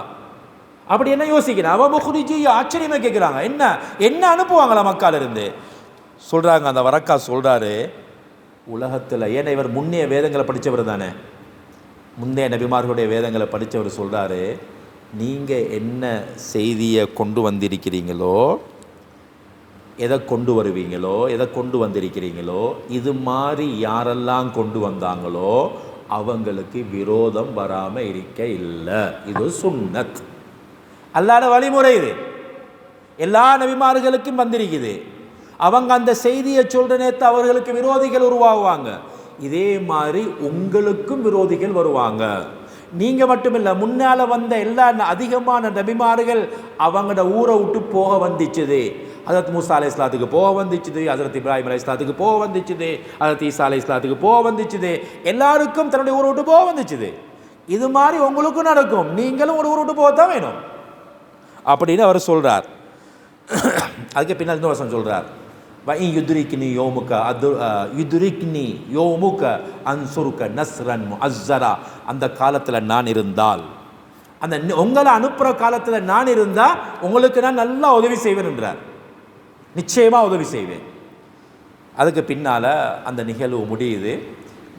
Speaker 1: அப்படி என்ன யோசிக்கிறேன்? அவமுஹ்ரிஜி ஆச்சரியமாக கேட்குறாங்க, என்ன அனுப்புவாங்களா மக்கால இருந்து? சொல்கிறாங்க, அந்த வரக்கா சொல்கிறாரு, உலகத்தில், ஏன்னா இவர் முன்னைய வேதங்களை படித்தவர் தானே, முந்தைய நபிமார்களுடைய வேதங்களை படித்தவர் சொல்கிறாரு, நீங்கள் என்ன செய்தியை கொண்டு வந்திருக்கிறீங்களோ, எதை கொண்டு வந்திருக்கிறீங்களோ, இது மாதிரி யாரெல்லாம் கொண்டு வந்தாங்களோ அவங்களுக்கு விரோதம் வராமல் இருக்க இல்லை. இது சுன்னத், அல்லாஹ்வுடைய வழிமுறை. இது எல்லா நபிமார்களுக்கும் வந்திருக்குது. அவங்க அந்த செய்தியை சொல்ற நேரத்து அவர்களுக்கு விரோதிகள் உருவாகுவாங்க, இதே மாதிரி உங்களுக்கும் விரோதிகள் வருவாங்க. நீங்கள் மட்டுமில்ல, முன்னால் வந்த எல்லா அதிகமான நபிமார்கள் அவங்களோட ஊரை விட்டு போக வந்துச்சுது. ஹஜரத் மூசா அலைஹிஸ்ஸலாத்துக்கு போக வந்துச்சுது, ஹஜரத் இப்ராஹிம் அலைஹிஸ்ஸலாத்துக்கு போக வந்துச்சுது, ஹஜரத் ஈசா அலைஹிஸ்ஸலாத்துக்கு போக வந்துச்சுது, எல்லாருக்கும் தன்னுடைய ஊரை விட்டு போக வந்துச்சுது. இது மாதிரி உங்களுக்கும் நடக்கும், நீங்களும் ஒரு ஊரை விட்டு போகத்தான் வேணும் அப்படின்னு அவர் சொல்கிறார். அதுக்கு பின்னால் இன்னொரு வருஷம் சொல்கிறார், யுத்ரிக்னி யோமுக அன்சுருக நஸ்ரன் முஅஸ்ஸரா, அந்த காலத்தில் நான் இருந்தால், அந்த உங்களை அனுப்புகிற காலத்தில் நான் இருந்தால் உங்களுக்கு நான் நல்லா உதவி செய்வேன் என்றார். நிச்சயமாக உதவி செய்வேன். அதுக்கு பின்னால் அந்த நிகழ்வு முடியுது,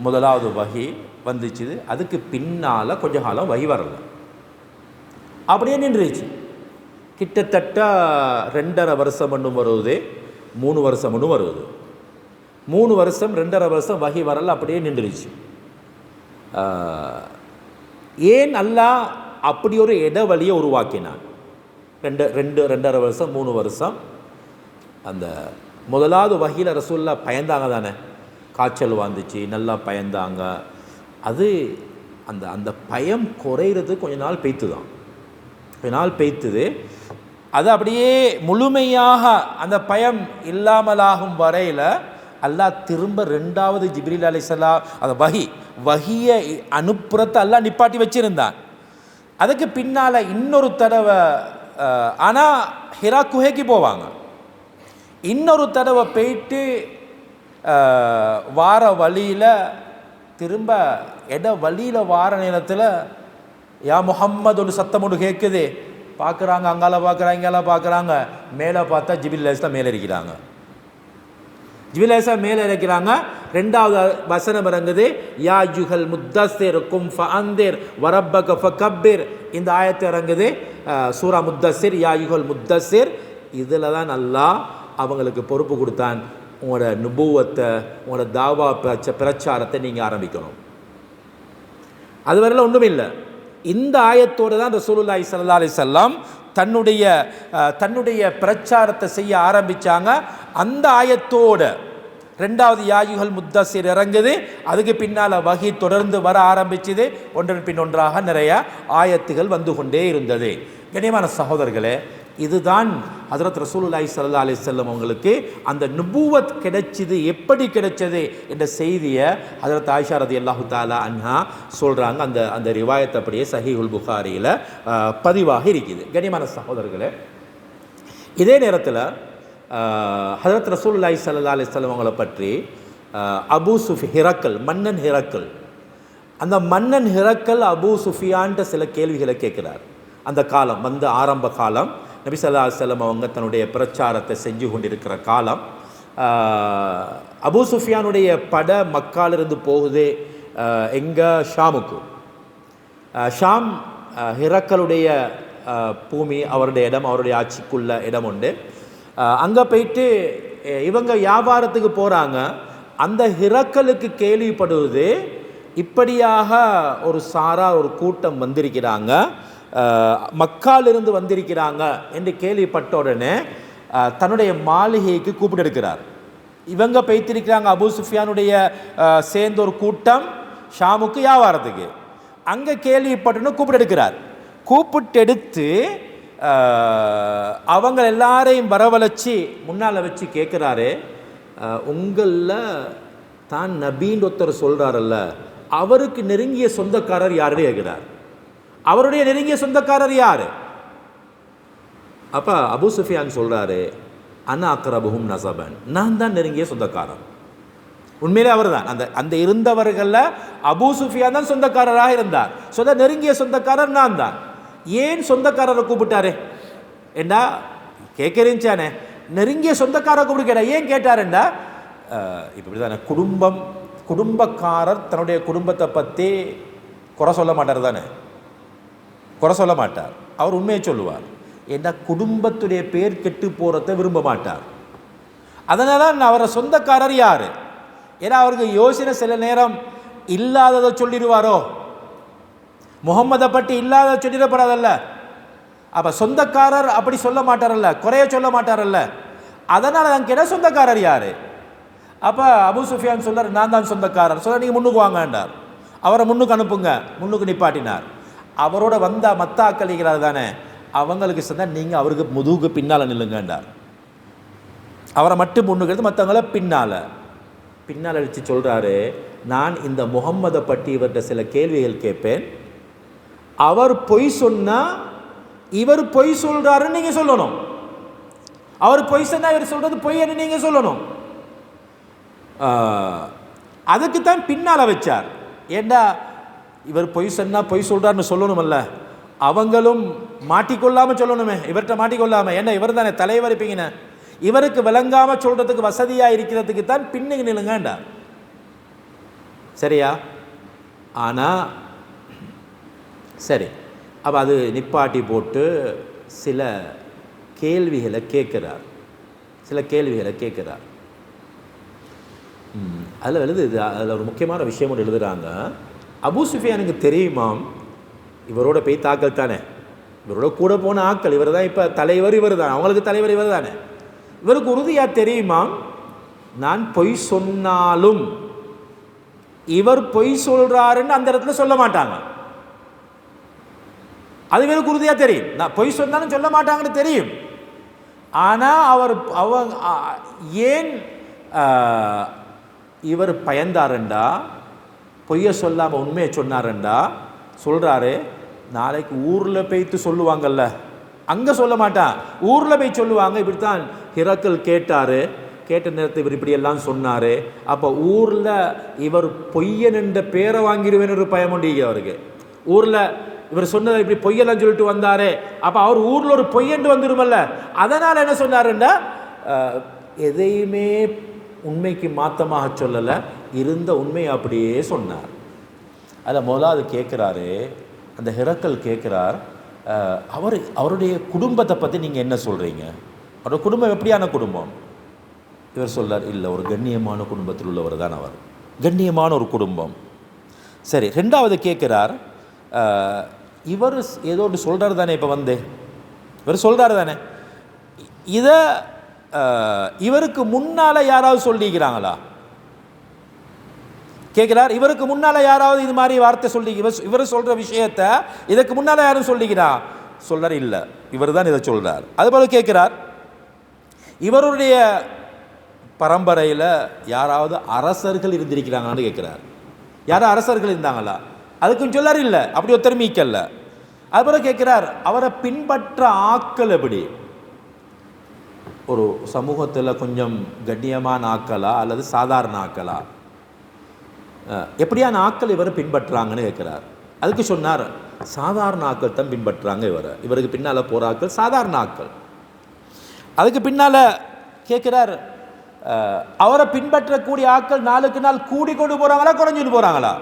Speaker 1: முதலாவது வஹி வந்துச்சு. அதுக்கு பின்னால் கொஞ்ச காலம் வஹி வரல, அப்படியே நின்றுச்சு. கிட்டத்தட்ட 2.5 வருஷம் ஒன்றும் வருவது, 3 வருஷம் ஒன்றும் வருவது, 3 வருஷம் 2.5 வருஷம் வஹி வரல, அப்படியே நின்றுச்சு. ஏன் அல்லாஹ் அப்படி ஒரு இடைவெளியை உருவாக்கினான்? 2.5 வருஷம் 3 வருஷம் அந்த முதலாவது வஹியில் ரசூலுல்லாஹ் பயந்தாங்க தானே, காய்ச்சல் வந்துச்சு, நல்லா பயந்தாங்க. அது அந்த அந்த பயம் குறையிறது கொஞ்ச நாள் பெய்த்துது. அது அப்படியே முழுமையாக அந்த பயம் இல்லாமலாகும் வரையில் அல்லாஹ் திரும்ப 2வது ஜிப்ரீல் அலைஹிஸ்ஸலாம் அந்த வஹியை அனுப்புறத்தை அல்லாஹ் நிப்பாட்டி வச்சிருந்தான். அதுக்கு பின்னால் இன்னொரு தடவை ஆனால் ஹிரா குகைக்கு போவாங்க. இன்னொரு தடவை போயிட்டு வார வழியில் திரும்ப வழியில் வார நேரத்தில் யா முஹம்மது ஒரு சத்தம் ஒன்று கேட்குது. பார்க்குறாங்க, அங்கால பார்க்குறாங்க, இங்கால பார்க்குறாங்க. மேலே பார்த்தா ஜிப்ரீல் அலைஹிஸ்ஸலாம் மேலே இருக்கிறாங்க. ஜிப்ரீல் அலைஹிஸ்ஸலாம் மேலே இருக்கிறாங்க. 2வது வசனம் இறங்குது, யா யுஹல் முத்தஸ்ஸிர் கும் ஃபஅந்திர் வரப்பக ஃபகப்பிர். இந்த ஆயத்து இறங்குது சூரா முத்தஸ்ஸிர், யா யுஹல் முத்தஸ்ஸிர். இதில் தான் அல்லாஹ் அவங்களுக்கு பொறுப்பு கொடுத்தான், உங்களோட நுபுவத்தை, உங்களோட தாவா பிரச்சாரத்தை நீங்கள் ஆரம்பிக்கணும். அதுவரையில் ஒன்றும் இல்லை. இந்த ஆயத்தோடு தான் ரசூலுல்லாஹி ஸல்லல்லாஹு அலைஹி வஸல்லம் தன்னுடைய பிரச்சாரத்தை செய்ய ஆரம்பித்தாங்க. அந்த ஆயத்தோடு 2வது யாயுகள் முத்தஸ்ஸிர் இறங்குது. அதுக்கு பின்னால் வஹி தொடர்ந்து வர ஆரம்பிச்சுது. ஒன்றன் பின் ஒன்றாக நிறைய ஆயத்துகள் வந்து கொண்டே இருந்தது. கண்ணியமான சகோதரர்களே, இதுதான் ஹஜ்ரத் ரசூலுல்லாஹி ஸல்லல்லாஹு அலைஹி வஸல்லம் அவங்களுக்கு அந்த நுபுவத் கிடைச்சது, எப்படி கிடைச்சது என்ற செய்தியை ஹஜ்ரத் ஆயிஷா ரலியல்லாஹு தஆலா அன்ஹா சொல்கிறாங்க. அந்த ரிவாயத் அப்படியே சஹீஹுல் புகாரியில் பதிவாக இருக்குது. கண்ணியமான சகோதரர்களே, இதே நேரத்தில் ஹஜ்ரத் ரசூலுல்லாஹி ஸல்லல்லாஹு அலைஹி வஸல்லம் அவங்களை பற்றி ஹிரக்கல், மன்னன் ஹிரக்கல், அந்த மன்னன் ஹிரக்கல் அபூ சுஃபியான்ட்ட சில கேள்விகளை கேட்குறார். அந்த காலம் வந்து ஆரம்ப காலம், நபி ஸல்லல்லாஹு அலைஹி வஸல்லம் அவங்க தன்னுடைய பிரச்சாரத்தை செஞ்சு கொண்டிருக்கிற காலம். அபூ சுஃபியானுடைய பட மக்காலிருந்து போகுது எங்கே, ஷாமுக்கு. ஷாம் ஹிரக்கலுடைய பூமி, அவருடைய இடம், அவருடைய ஆட்சிக்குள்ள இடம் உண்டு. அங்கே போயிட்டு இவங்க வியாபாரத்துக்கு போகிறாங்க. அந்த ஹிரக்கலுக்கு கேள்விப்படுவது, இப்படியாக ஒரு ஒரு கூட்டம் வந்திருக்கிறாங்க, மக்காலிருந்து வந்திருக்கிறாங்க என்று கேள்விப்பட்ட உடனே தன்னுடைய மாளிகைக்கு கூப்பிட்டு எடுக்கிறார். இவங்க பேய்த்திருக்கிறாங்க, அபூ சுஃபியானுடைய சேர்ந்த ஒரு கூட்டம் ஷாமுக்கு வியாபாரத்துக்கு. அங்கே கேள்விப்பட்டோன்னு கூப்பிட்டு எடுக்கிறார். கூப்பிட்டு எடுத்து அவங்க எல்லாரையும் வரவழைச்சி முன்னால் வச்சு கேட்குறாரு, உங்களில் தான் நபீன் ஒருத்தர் சொல்கிறாரல்ல, அவருக்கு நெருங்கிய சொந்தக்காரர் யாருன்னு கேட்குறார். அவருடைய நெருங்கிய சொந்தக்காரர் யார்? அப்போ அபூ சுஃபியான் சொல்கிறாரு, அனா அக்ரபுஹும் நஸபன், நான் தான் நெருங்கிய சொந்தக்காரர். உண்மையிலே அவர் தான் அந்த இருந்தவர்களில் அபூ சுஃபியான் தான் சொந்தக்காரராக இருந்தார். நெருங்கிய சொந்தக்காரர் நான் தான். ஏன் சொந்தக்காரரை கூப்பிட்டாரு என்றா கேட்குறீஞ்சானே, நெருங்கிய சொந்தக்காரரை கூப்பிட்டு கேட்டார். ஏன் கேட்டாருண்டா, இப்படி தானே குடும்பக்காரர் தன்னுடைய குடும்பத்தை பற்றி குறை சொல்ல மாட்டார் தானே, குறை சொல்ல மாட்டார். அவர் உண்மையை சொல்லுவார். ஏன்னா குடும்பத்துடைய பேர் கெட்டு போகிறத விரும்ப மாட்டார். அதனால அவரை சொந்தக்காரர் யார்? ஏன்னா அவருக்கு யோசனை சில நேரம் இல்லாததை சொல்லிடுவாரோ, முகம்மதை பற்றி இல்லாத சொல்லிடப்படாதல்ல. அப்போ சொந்தக்காரர் அப்படி சொல்ல மாட்டாரல்ல, குறைய சொல்ல மாட்டாரல்ல. அதனால் தான் கேட்ட சொந்தக்காரர் யார்? அப்போ அபூ சுஃபியான் சொல்கிறார், நான் தான் சொந்தக்காரர். சொல்ல நீங்கள் முன்னுக்கு வாங்கண்டார். அவரை முன்னுக்கு அனுப்புங்க. முன்னுக்கு நிப்பாட்டினார். அவரோட வந்தால் மத்தாக்களிக்கிறார் தானே, அவங்களுக்கு சொன்னால் நீங்கள் அவருக்கு முதுகுக்கு பின்னால் நில்லுங்கண்டார். அவரை மட்டும் முன்னுக்கு எடுத்து மற்றவங்கள பின்னால் அடித்து சொல்கிறாரு, நான் இந்த முகம்மதை பற்றி இவர்கிட்ட சில கேள்விகள் கேட்பேன். அவர் பொய் சொன்னால் இவர் பொய் சொல்கிறாருன்னு நீங்கள் சொல்லணும். அவர் பொய் சொன்னால் இவர் சொல்கிறது பொய்ன்னு நீங்கள் சொல்லணும். அதுக்குத்தான் பின்னால் வச்சார். ஏண்டா இவர் பொய் சொன்னால் பொய் சொல்கிறாருன்னு சொல்லணுமல்ல, அவங்களும் மாட்டிக்கொள்ளாமல் சொல்லணுமே, இவர்கிட்ட மாட்டிக்கொள்ளாமல். ஏன்னா இவர் தானே தலைவர் இருப்பீங்கன்னு, இவருக்கு விளங்காமல் சொல்கிறதுக்கு வசதியாக இருக்கிறதுக்கு தான் பின்னுக்கு நிலுங்கண்டா. சரியா? ஆனால் சரி, அப்போ அது நிப்பாட்டி போட்டு சில கேள்விகளை கேட்குறார். அதில் எழுதுது, அதில் ஒரு முக்கியமான விஷயம் ஒன்று எழுதுகிறாங்க. அபூ சுஃபியானுக்கு தெரியுமாம் இவரோட போய் தாக்கல் தானே, இவரோட கூட போன ஆக்கள் இவர் தான், இப்போ தலைவர் இவர் தான், அவங்களுக்கு தலைவர் இவர் தானே. இவருக்கு உறுதியாக தெரியுமாம், நான் பொய் சொன்னாலும் இவர் பொய் சொல்கிறாருன்னு அந்த இடத்துல சொல்ல மாட்டாங்க. அது இவருக்கு உறுதியாக தெரியும். நான் பொய் சொன்னாலும் சொல்ல மாட்டாங்கன்னு தெரியும். ஆனால் ஏன் இவர் பயந்தாருண்டா, பொய்யை சொல்லாமல் உண்மையை சொன்னாருண்டா சொல்கிறாரு, நாளைக்கு ஊரில் போய்த்து சொல்லுவாங்கல்ல, அங்கே சொல்ல மாட்டான், ஊரில் போய் சொல்லுவாங்க, இப்படித்தான் ஹிரக்கல் கேட்டார், கேட்ட நேரத்தை இவர் இப்படியெல்லாம் சொன்னார், அப்போ ஊரில் இவர் பொய்யன் என்ற பேரை வாங்கிடுவேன்னு ஒரு பயம் உண்டு அவருக்கு. ஊரில் இவர் சொன்னதை இப்படி பொய்யெல்லாம் சொல்லிட்டு வந்தார், அப்போ அவர் ஊரில் ஒரு பொய்யன்று வந்துடுமல்ல, அதனால் என்ன சொன்னாருன்னா எதையுமே உண்மைக்கு மாற்றமாக சொல்லலை, இருந்த உண்மையை அப்படியே சொன்னார். அதில் முதலாவது கேட்குறாரு, அந்த ஹிரக்கல் கேட்குறார், அவருடைய குடும்பத்தை பற்றி நீங்கள் என்ன சொல்கிறீங்க, அவரோட குடும்பம் எப்படியான குடும்பம்? இவர் சொல்றார், இல்லை ஒரு கண்ணியமான குடும்பத்தில் உள்ளவர் தான் அவர், கண்ணியமான ஒரு குடும்பம். சரி, ரெண்டாவது கேட்குறார், இவர் ஏதோ ஒன்று சொல்கிறார் தானே, இப்போ இவர் சொல்கிறார் தானே, இதை இவருக்கு முன்னால் யாராவது சொல்லிக்கிறாங்களா கேட்குறார். இவருக்கு முன்னால் யாராவது இது மாதிரி வார்த்தை சொல்லி இவர் சொல்கிற விஷயத்த இதுக்கு முன்னால் யாரும் சொல்லிக்கிறா சொல்கிறார், இல்லை இவர் தான் இதை சொல்கிறார். அதுபோல் கேட்குறார், இவருடைய பரம்பரையில் யாராவது அரசர்கள் இருந்திருக்கிறாங்களான்னு கேட்குறார். யாரும் அரசர்கள் இருந்தாங்களா? அதுக்கும் சொல்லார், இல்லை அப்படி ஒருத்தர் மீக்கல்ல. அதுபோல் கேட்குறார், அவரை பின்பற்ற ஆக்கள் எப்படி, ஒரு சமூகத்தில் கொஞ்சம் கண்ணியமான ஆக்களா அல்லது சாதாரண ஆக்களா, எப்படியான ஆக்கள் இவரை பின்பற்றுறாங்கன்னு கேட்குறார். அதுக்கு சொன்னார், சாதாரண ஆக்கள் தான் பின்பற்றுறாங்க இவருக்கு பின்னால் போகிற ஆக்கள் சாதாரண ஆக்கள். அதுக்கு பின்னால் கேட்குறார், அவரை பின்பற்றக்கூடிய ஆக்கள் நாளுக்கு நாள் கூடி கொண்டு போகிறாங்களா குறைஞ்சிட்டு போகிறாங்களா?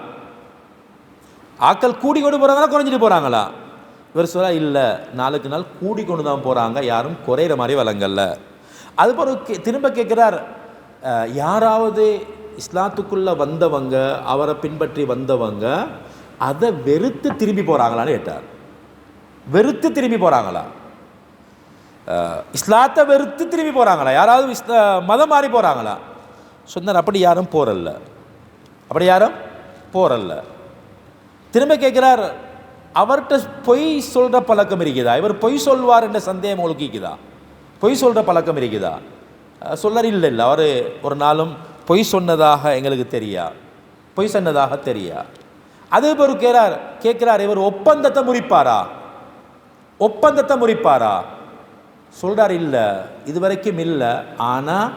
Speaker 1: ஆக்கள் கூடி கொண்டு போகிறாங்களா குறைஞ்சிட்டு போகிறாங்களா? இவர் சொல்ல, இல்லை நாளுக்கு நாள் கூடி கொண்டு தான் போகிறாங்க, யாரும் குறையிற மாதிரி வழங்கல்ல. அதுபோல் திரும்ப கேட்குறார், யாராவது இஸ்லாத்துக்குள்ளே வந்தவங்க, அவரை பின்பற்றி வந்தவங்க அதை வெறுத்து திரும்பி போகிறாங்களான்னு கேட்டார். வெறுத்து திரும்பி போகிறாங்களா? இஸ்லாத்தை வெறுத்து திரும்பி போகிறாங்களா? யாராவது மதம் மாறி போகிறாங்களா? சொன்னார், அப்படி யாரும் போறல்ல, அப்படி யாரும் போறல்ல. திரும்ப கேட்குறார், அவர்கிட்ட பொய் சொல்கிற பழக்கம் இருக்குதா? இவர் பொய் சொல்வார் என்ற சந்தேகம் உங்களுக்கு இருக்குதா? பொய் சொல்கிற பழக்கம் இருக்குதா? சொல்லார், இல்லை இல்லை அவர் ஒரு நாளும் பொய் சொன்னதாக எங்களுக்கு தெரியா, பொய் சொன்னதாக தெரியா. அதே போல் கேட்கிறார், இவர் ஒப்பந்தத்தை முறிப்பாரா? ஒப்பந்தத்தை முறிப்பாரா? சொல்கிறார், இல்லை இதுவரைக்கும் இல்லை, ஆனால்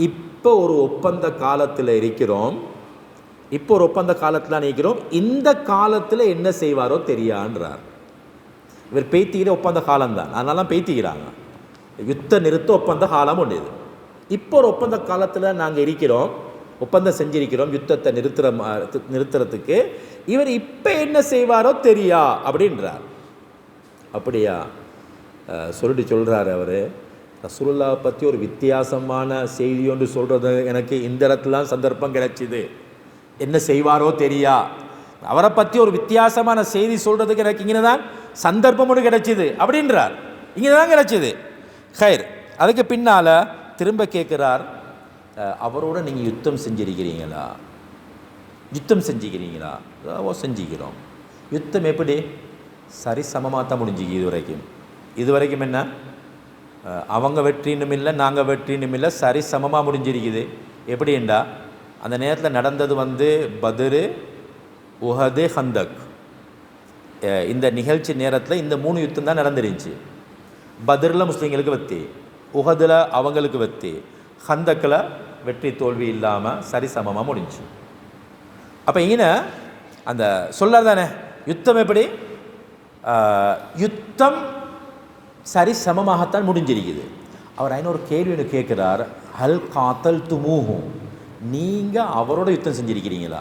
Speaker 1: இப்போ ஒரு ஒப்பந்த காலத்தில் இருக்கிறோம், இப்போ ஒரு ஒப்பந்த காலத்தில் நிற்கிறோம், இந்த காலத்தில் என்ன செய்வாரோ தெரியான்றார். இவர் பேத்திக்கிற ஒப்பந்த காலம்தான், அதனால பேத்திக்கிறாங்க. யுத்த நிறுத்த ஒப்பந்த காலம் ஒன்று இது. இப்போ ஒரு ஒப்பந்த காலத்தில் நாங்கள் இருக்கிறோம், ஒப்பந்தம் செஞ்சிருக்கிறோம் யுத்தத்தை நிறுத்துறதுக்கு, இவர் இப்போ என்ன செய்வாரோ தெரியா அப்படின்றார். அப்படியா சொல்லிட்டு சொல்கிறார் அவர், ரசூலுல்லாஹ் பற்றி ஒரு வித்தியாசமான செய்தி ஒன்று சொல்கிறது எனக்கு இந்த இடத்துலாம் சந்தர்ப்பம் கிடைச்சிது, என்ன செய்வாரோ தெரியா, அவரை பற்றி ஒரு வித்தியாசமான செய்தி சொல்கிறதுக்கு எனக்கு இங்கே தான் சந்தர்ப்பம் ஒன்று கிடைச்சிது அப்படின்றார். இங்கே தான் கிடைச்சிது. ஹைர், அதுக்கு பின்னால் திரும்ப கேட்குறார், அவரோட நீங்கள் யுத்தம் செஞ்சிருக்கிறீங்களா? யுத்தம் செஞ்சுக்கிறீங்களா? ஓ செஞ்சுக்கிறோம். யுத்தம் எப்படி? சரி சமமாக தான் முடிஞ்சுக்கு. இது வரைக்கும் என்ன, அவங்க வெற்றினும் இல்லை நாங்கள் வெற்றினும் இல்லை, சரி சமமாக முடிஞ்சிருக்குது. எப்படின்னா அந்த நேரத்தில் நடந்தது பத்ரு, உஹது, ஹந்தக். இந்த நிகழ்ச்சி நேரத்தில் இந்த 3 யுத்தம் தான் நடந்துருந்துச்சு. பத்ரில் முஸ்லீம்களுக்கு வெற்றி, உஹதில் அவங்களுக்கு வெற்றி, ஹந்தக்கில் வெற்றி தோல்வி இல்லாமல் சரிசமமாக முடிஞ்சு. அப்போ இங்கே அந்த சொல்ல தானே யுத்தம் எப்படி, யுத்தம் சரி சமமாகத்தான் முடிஞ்சிருக்குது. அவர் இன்னொரு கேள்வி ஒன்று கேட்குறார், ஹல் காத்தல் துமூஹும், நீங்கள் அவரோட யுத்தம் செஞ்சிருக்கிறீங்களா?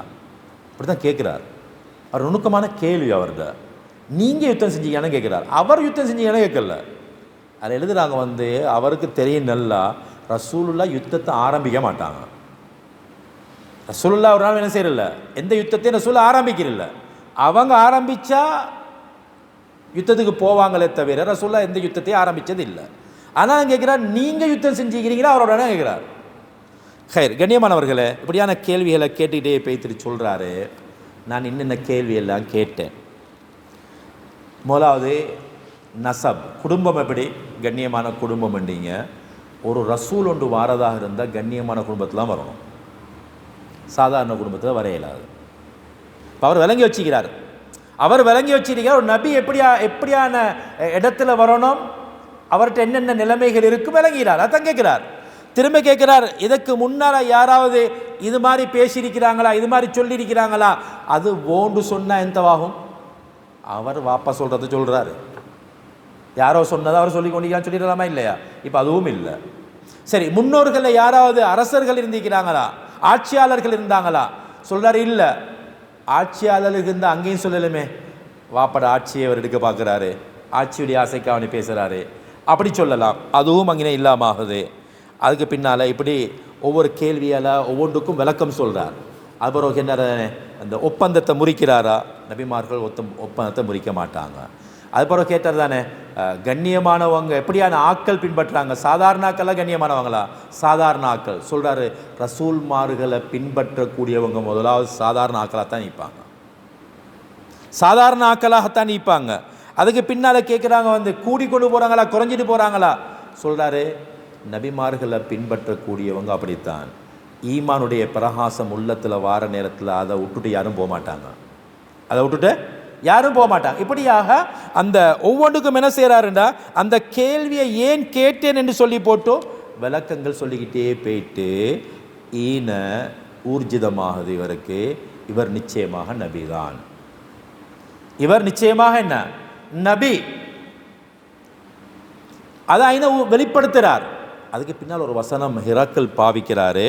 Speaker 1: அப்படி தான் கேட்குறார். அவர் நுணுக்கமான கேள்வி அவர்கிட்ட. நீங்கள் யுத்தம் செஞ்சீங்கன்னு கேட்குறார், அவர் யுத்தம் செஞ்சீங்கன்னு கேட்கல. அதில் எழுதுகிறாங்க, அவருக்கு தெரியும் நல்லா ரசூலுல்லாஹ் யுத்தத்தை ஆரம்பிக்க மாட்டாங்க. ரசூலுல்லாஹ் ஒரு நாள் என்ன செய்யறதில்ல, எந்த யுத்தத்தையும் ரசூலுல்லாஹ் ஆரம்பிக்கிறதில்ல. அவங்க ஆரம்பித்தா யுத்தத்துக்கு போவாங்களே தவிர ரசூலுல்லாஹ் எந்த யுத்தத்தையும் ஆரம்பித்தது இல்லை. ஆனால் கேட்குறார், நீங்கள் யுத்தம் செஞ்சுக்கிறீங்களா அவரோட கேட்குறார். ஹைர், கண்ணியமானவர்களே, இப்படியான கேள்விகளை கேட்டுக்கிட்டே பேய்த்துட்டு சொல்கிறாரு. நான் என்னென்ன கேள்வியெல்லாம் கேட்டேன். முதலாவது நசப், குடும்பம் எப்படி கண்ணியமான குடும்பம் என்றீங்க. ஒரு ரசூல் ஒன்று வாரதாக இருந்தால் கண்ணியமான குடும்பத்தில் தான் வரணும், சாதாரண குடும்பத்தில் வர இயலாது. அவர் விளங்கி வச்சுக்கிறார், அவர் விளங்கி வச்சிருக்கிறார் ஒரு நபி எப்படியான இடத்துல வரணும், அவர்கிட்ட என்னென்ன நிலைமைகள் இருக்கும் விளங்கிறார். அதான் கேட்கிறார், திரும்ப கேட்கிறார், இதற்கு முன்னால் யாராவது இது மாதிரி பேசியிருக்கிறாங்களா, இது மாதிரி சொல்லியிருக்கிறாங்களா? அது ஓண்டு சொன்னால் எந்தவாகும்? அவர் வாப்பா சொல்கிறத சொல்கிறாரு, யாரோ சொன்னதை அவர் சொல்லி கொண்டிருக்கான்னு சொல்லிடலாமா இல்லையா? இப்போ அதுவும் இல்லை. சரி, முன்னோர்களில் யாராவது அரசர்கள் இருந்திருக்கிறாங்களா, ஆட்சியாளர்கள் இருந்தாங்களா? சொல்கிறாரு இல்லை. ஆட்சியாளர்கள் இருந்தால் அங்கேயும் சொல்லலுமே, வாப்பட ஆட்சியை அவர் எடுக்க பார்க்குறாரு, ஆட்சியுடைய ஆசைக்கு அவனை பேசுகிறாரு, அப்படி சொல்லலாம். அதுவும் அங்கே இல்லாமாகுது. அதுக்கு பின்னால் இப்படி ஒவ்வொரு கேள்வியால் ஒவ்வொன்றுக்கும் விளக்கம் சொல்கிறார். அப்புறம் என்ன, அந்த ஒப்பந்தத்தை முறிக்கிறாரா? நபிமார்கள் ஒப்பந்தத்தை முறிக்க மாட்டாங்க. அதுபோல் கேட்டார் தானே, கண்ணியமானவங்க எப்படியான ஆக்கள் பின்பற்றுறாங்க? சாதாரண ஆக்கள்லாம் கண்ணியமானவங்களா? சாதாரண ஆக்கள் சொல்கிறாரு, ரசூல்மார்களை பின்பற்றக்கூடியவங்க முதலாவது சாதாரண ஆக்களாக தான் நிற்பாங்க, சாதாரண ஆக்களாகத்தான் நிற்பாங்க. அதுக்கு பின்னால் கேட்குறாங்க, வந்து கூடிக்கொண்டு போகிறாங்களா, குறைஞ்சிட்டு போகிறாங்களா? சொல்கிறாரு, நபிமார்களை பின்பற்றக்கூடியவங்க அப்படித்தான். ஈமானுடைய பிரகாசம் உள்ளத்தில் வார நேரத்தில் அதை விட்டுட்டு யாரும் போக மாட்டாங்க, அதை விட்டுட்டு யாரும் போக மாட்டாங்க. இப்படியாக அந்த ஒவ்வொன்றுக்கும் என்ன செய்கிறாருண்டா, அந்த கேள்வியை ஏன் கேட்டேன் என்று சொல்லி போட்டு விளக்கங்கள் சொல்லிக்கிட்டே போயிட்டு ஈன ஊர்ஜிதமாகுது இவருக்கு, இவர் நிச்சயமாக நபிதான், இவர் நிச்சயமாக என்ன நபி, அதை ஐன வெளிப்படுத்துகிறார். அதுக்கு பின்னால் ஒரு வசனம் ஹிரக்கல் பாவிக்கிறாரு,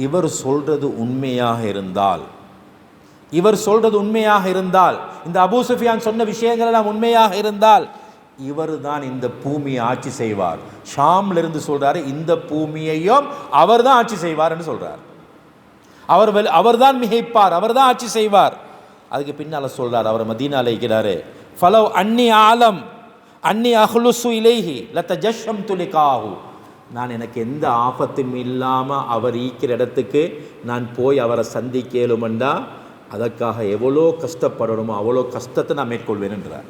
Speaker 1: இவர் சொல்றது உண்மையாக இருந்தால், இவர் சொல்றது உண்மையாக இருந்தால், இந்த அபூ சுஃபியான் சொன்ன விஷயங்கள் எல்லாம் உண்மையாக இருந்தால், இவர் தான் இந்த பூமியை ஆட்சி செய்வார். ஷாம்ல இருந்து சொல்றாரு, இந்த பூமியையும் அவர் தான் ஆட்சி செய்வார் என்று சொல்றார். அவர் தான் மிகைப்பார், அவர் தான் ஆட்சி செய்வார். அதுக்கு பின்னால் சொல்றார், அவர் மதீனால இருக்கிறாரு, ஃபலவ் அன்னி ஆலம் அன்னி அஹ்லுசு இலைஹி லதஜஷம் துலிகாஹு, நான் எனக்கு எந்த ஆபத்தும் இல்லாமல் அவர் ஈக்கிற இடத்துக்கு நான் போய் அவரை சந்திக்கலுமெண்டா அதற்காக எவ்வளோ கஷ்டப்படணுமோ அவ்வளோ கஷ்டத்தை நான் மேற்கொள்வேன் என்றார்.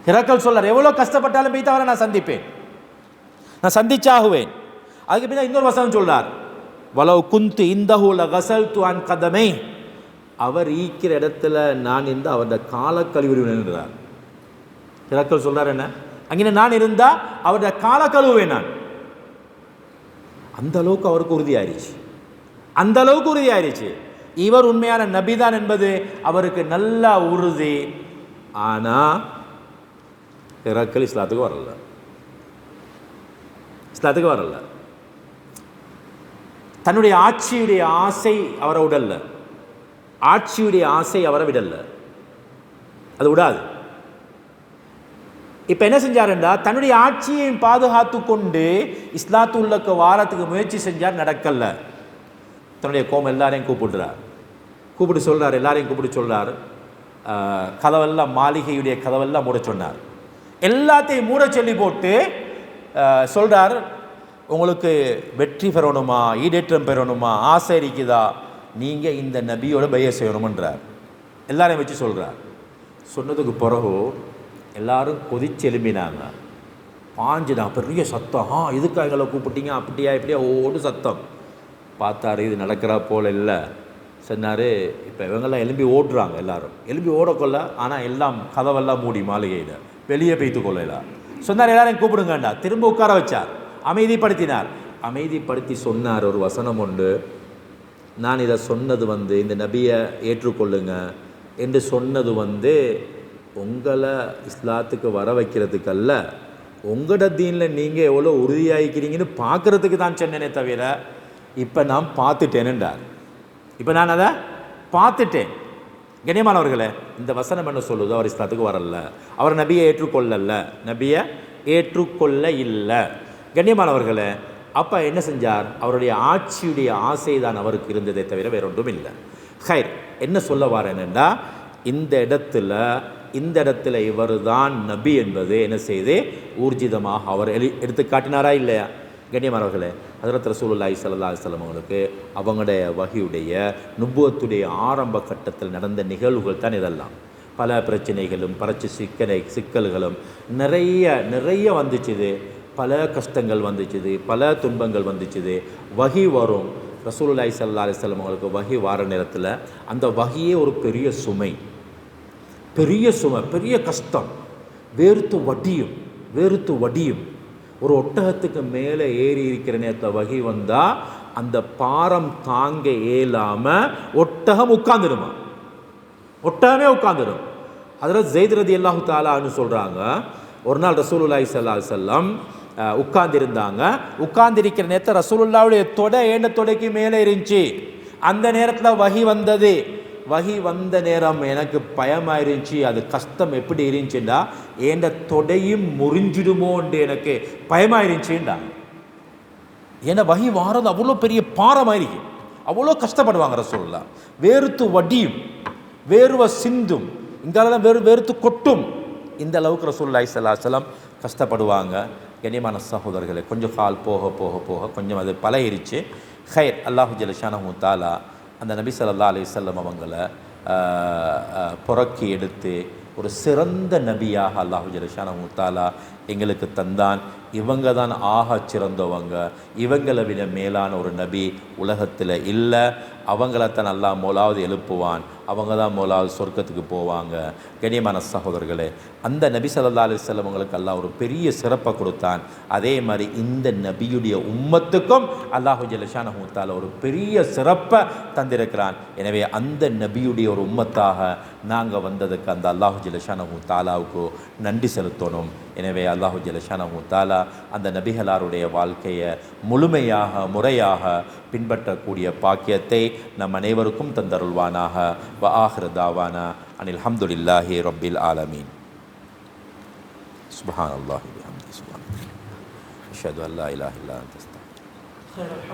Speaker 1: ஹிரக்கல் சொல்றார், எவ்வளோ கஷ்டப்பட்டாலும் போய் அவரை நான் சந்திப்பேன், நான் சந்திச்சாகுவேன். அதுக்கு பின்னால் இன்னொரு வசனம் சொல்றார், வலவ் குந்து இந்தஹு லகஸல்து அன் கதமை, அவர் ஈக்கிற இடத்துல நான் இருந்து அவருடைய கால கழுவிடுவேன் என்றார். ஹிரக்கல் சொல்றார், என்ன அங்கே நான் இருந்தா அவருடைய கால கழுவுவேன் நான். அந்த அளவுக்கு அவருக்கு உறுதியாயிருச்சு, அந்த அளவுக்கு உறுதியாயிருச்சு இவர் உண்மையான நபிதான் என்பது அவருக்கு நல்ல உறுதி. ஆனா ஹிரக்கல் இஸ்லாத்துக்கு வரல, இஸ்லாத்துக்கு வரல. தன்னுடைய ஆட்சியுடைய ஆசை அவரை விடல, ஆட்சியுடைய ஆசை அவரை விடல, அது விடாது. இப்போ என்ன செஞ்சாருண்டா, தன்னுடைய ஆட்சியை பாதுகாத்து கொண்டு இஸ்லாத்து உள்ளக்க வாரத்துக்கு முயற்சி செஞ்சார், நடக்கல. தன்னுடைய கோமம் எல்லாரையும் கூப்பிட்டு சொல்கிறார், எல்லாரையும் கூப்பிட்டு சொல்கிறார், கதவெல்லாம் மாளிகையுடைய கதவெல்லாம் மூட சொன்னார். எல்லாத்தையும் மூட சொல்லி போட்டு சொல்கிறார், உங்களுக்கு வெற்றி பெறணுமா, ஈடேற்றம் பெறணுமா, ஆசை இருக்குதா, நீங்கள் இந்த நபியோட பைய செய்யணுமன்றார். எல்லாரையும் வச்சு சொல்கிறார். சொன்னதுக்கு பிறகு எல்லாரும் கொதிச்சு எழும்பினாங்க, பாஞ்சுதான், பெரிய சத்தம், இதுக்காக எங்களை கூப்பிட்டீங்க, அப்படியா இப்படியா ஓடு சத்தம். பார்த்தாரு, இது நடக்கிறா போல் இல்லை. சொன்னார், இப்போ இவங்கெல்லாம் எலும்பி ஓடுறாங்க, எல்லாரும் எலும்பி ஓடக்கொள்ள, ஆனால் எல்லாம் கதவெல்லாம் மூடி மாளிகையில் வெளியே பெய்த்து கொள்ளலாம். சொன்னார், எல்லாரையும் கூப்பிடுங்கண்டா. திரும்ப உட்கார வச்சார், அமைதிப்படுத்தினார். அமைதிப்படுத்தி சொன்னார் ஒரு வசனம் உண்டு, நான் இதை சொன்னது இந்த நபியை ஏற்றுக்கொள்ளுங்க என்று சொன்னது உங்களை இஸ்லாத்துக்கு வர வைக்கிறதுக்கல்ல, உங்களோட தீனில் நீங்கள் எவ்வளோ உறுதியாகிக்கிறீங்கன்னு பார்க்குறதுக்கு தான் சொன்னேனே தவிர இப்போ நான் பார்த்துட்டேன்னுண்டார். இப்போ நான் அதை பார்த்துட்டேன். கண்ணியமானவர்களே, இந்த வசனம் என்ன சொல்லுது? அவர் இஸ்லாத்துக்கு வரல, அவர் நபியை ஏற்றுக்கொள்ளல, நபியை ஏற்றுக்கொள்ள இல்லை. கண்ணியமானவர்களே, அப்போ என்ன செஞ்சார்? அவருடைய ஆட்சியுடைய ஆசை தான் அவருக்கு இருந்ததே தவிர வேறொன்றும் இல்லை. ஹைர், என்ன சொல்ல வாரேன்னா, இந்த இடத்துல இவர் தான் நபி என்பது என்ன செய்து ஊர்ஜிதமாக அவர் எடுத்து காட்டினாரா இல்லையா? கண்ணியமானவர்களே, ஹஜ்ரத் ரசூலுல்லாஹி ஸல்லல்லாஹு அலைஹி வஸல்லம் அவங்களுக்கு அவங்களுடைய வஹியுடைய நுபுவத்துடைய ஆரம்ப கட்டத்தில் நடந்த நிகழ்வுகள் தான் இதெல்லாம். பல பிரச்சனைகளும் சிக்கல்களும் நிறைய வந்துச்சுது. பல கஷ்டங்கள் வந்துச்சுது, பல துன்பங்கள் வந்துச்சுது. வஹி வரும். ரசூலுல்லாஹி ஸல்லல்லாஹு அலைஹி வஸல்லம் அவங்களுக்கு வஹி வார நேரத்தில் அந்த வஹியே ஒரு பெரிய சுமை, பெரிய கஷ்டம். வேர்த்து வடியும். ஒரு ஒட்டகத்துக்கு மேலே ஏறி இருக்கிற நேரத்தில் வகி வந்தால் அந்த பாரம் தாங்க இயலாமல் ஒட்டகமே உட்காந்துடும். அதில் ஸைத் ரலியல்லாஹு தஆலான்னு சொல்கிறாங்க, ஒரு நாள் ரசூலுல்லாஹி ஸல்லல்லாஹு அலைஹி வஸல்லம் உட்கார்ந்திருக்கிற நேரத்தில் ரசூலுல்லாஹ்வுடைய தொடை ஏண்ட தொடைக்கு மேலே இருந்துச்சு. அந்த நேரத்தில் வஹி வந்தது. வஹி வந்த நேரம் எனக்கு பயமாயிருந்துச்சு. அது கஷ்டம் எப்படி இருந்துச்சுண்டா, ஏண்ட தொடையும் முறிஞ்சிடுமோன்று எனக்கு பயமாயிருந்துச்சுண்டா. ஏன்னா வஹி வாரது அவ்வளோ பெரிய பாரமாயிருக்கு, அவ்வளோ கஷ்டப்படுவாங்க ரசூலுல்லாஹ். வேர்த்து வடியும், வேர்வை சிந்தும், இங்காலெல்லாம் வேர்த்து கொட்டும். இந்த அளவுக்கு ரசூலுல்லாஹி ஸல்லல்லாஹு அலைஹி வஸல்லம் கஷ்டப்படுவாங்க. கண்ணியமான சகோதரர்களே, கொஞ்சம் கால் போக போக போக கொஞ்சம் அது பழகிருச்சு. ஹைர், அல்லாஹு ஜல்ல ஷானஹு தஆலா அந்த நபி ஸல்லல்லாஹு அலைஹி வஸல்லம் அவங்கள புறக்கி எடுத்து ஒரு சிறந்த நபியாக அல்லாஹு ஜல்ல ஷானஹு தஆலா எங்களுக்கு தந்தான். இவங்க தான் ஆக சிறந்தவங்க. இவங்களை விட மேலான ஒரு நபி உலகத்தில் இல்லை. அவங்களத்தான் அல்லாஹ் மோலாவது எழுப்புவான். அவங்க தான் மோலாவது சொர்க்கத்துக்கு போவாங்க. கண்ணியமான சகோதரர்களே, அந்த நபி ஸல்லல்லாஹு அலைஹி வஸல்லம் அவங்களுக்கு அல்லாஹ் ஒரு பெரிய சிறப்பை கொடுத்தான். அதே மாதிரி இந்த நபியுடைய உம்மத்துக்கும் அல்லாஹு ஜல்ல ஷானஹு தஆலா ஒரு பெரிய சிறப்பை தந்திருக்கிறான். எனவே அந்த நபியுடைய ஒரு உம்மத்தாக நாங்கள் வந்ததுக்கு அந்த அல்லாஹு ஜல்ல ஷானஹு தஆலாவுக்கு நன்றி செலுத்தணும். எனவே அல்லாஹு ஜல்ல ஷானஹு தஆலா அந்த நபிகளாருடைய வாழ்க்கையை முறையாக பின்பற்றக்கூடிய பாக்கியத்தை நம் அனைவருக்கும் தந்தருள்வானாக. வ ஆஹிரு தாவானா அனில் ஹம்துலில்லாஹி ரப்பில் ஆலமீன். சுப்ஹானல்லாஹி வ பிஹம்திஹி சுப்ஹானல்லாஹ். அஷ்ஹது அன் லா இலாஹா இல்லா அன்த அஸ்தக்ஃபிருக்க.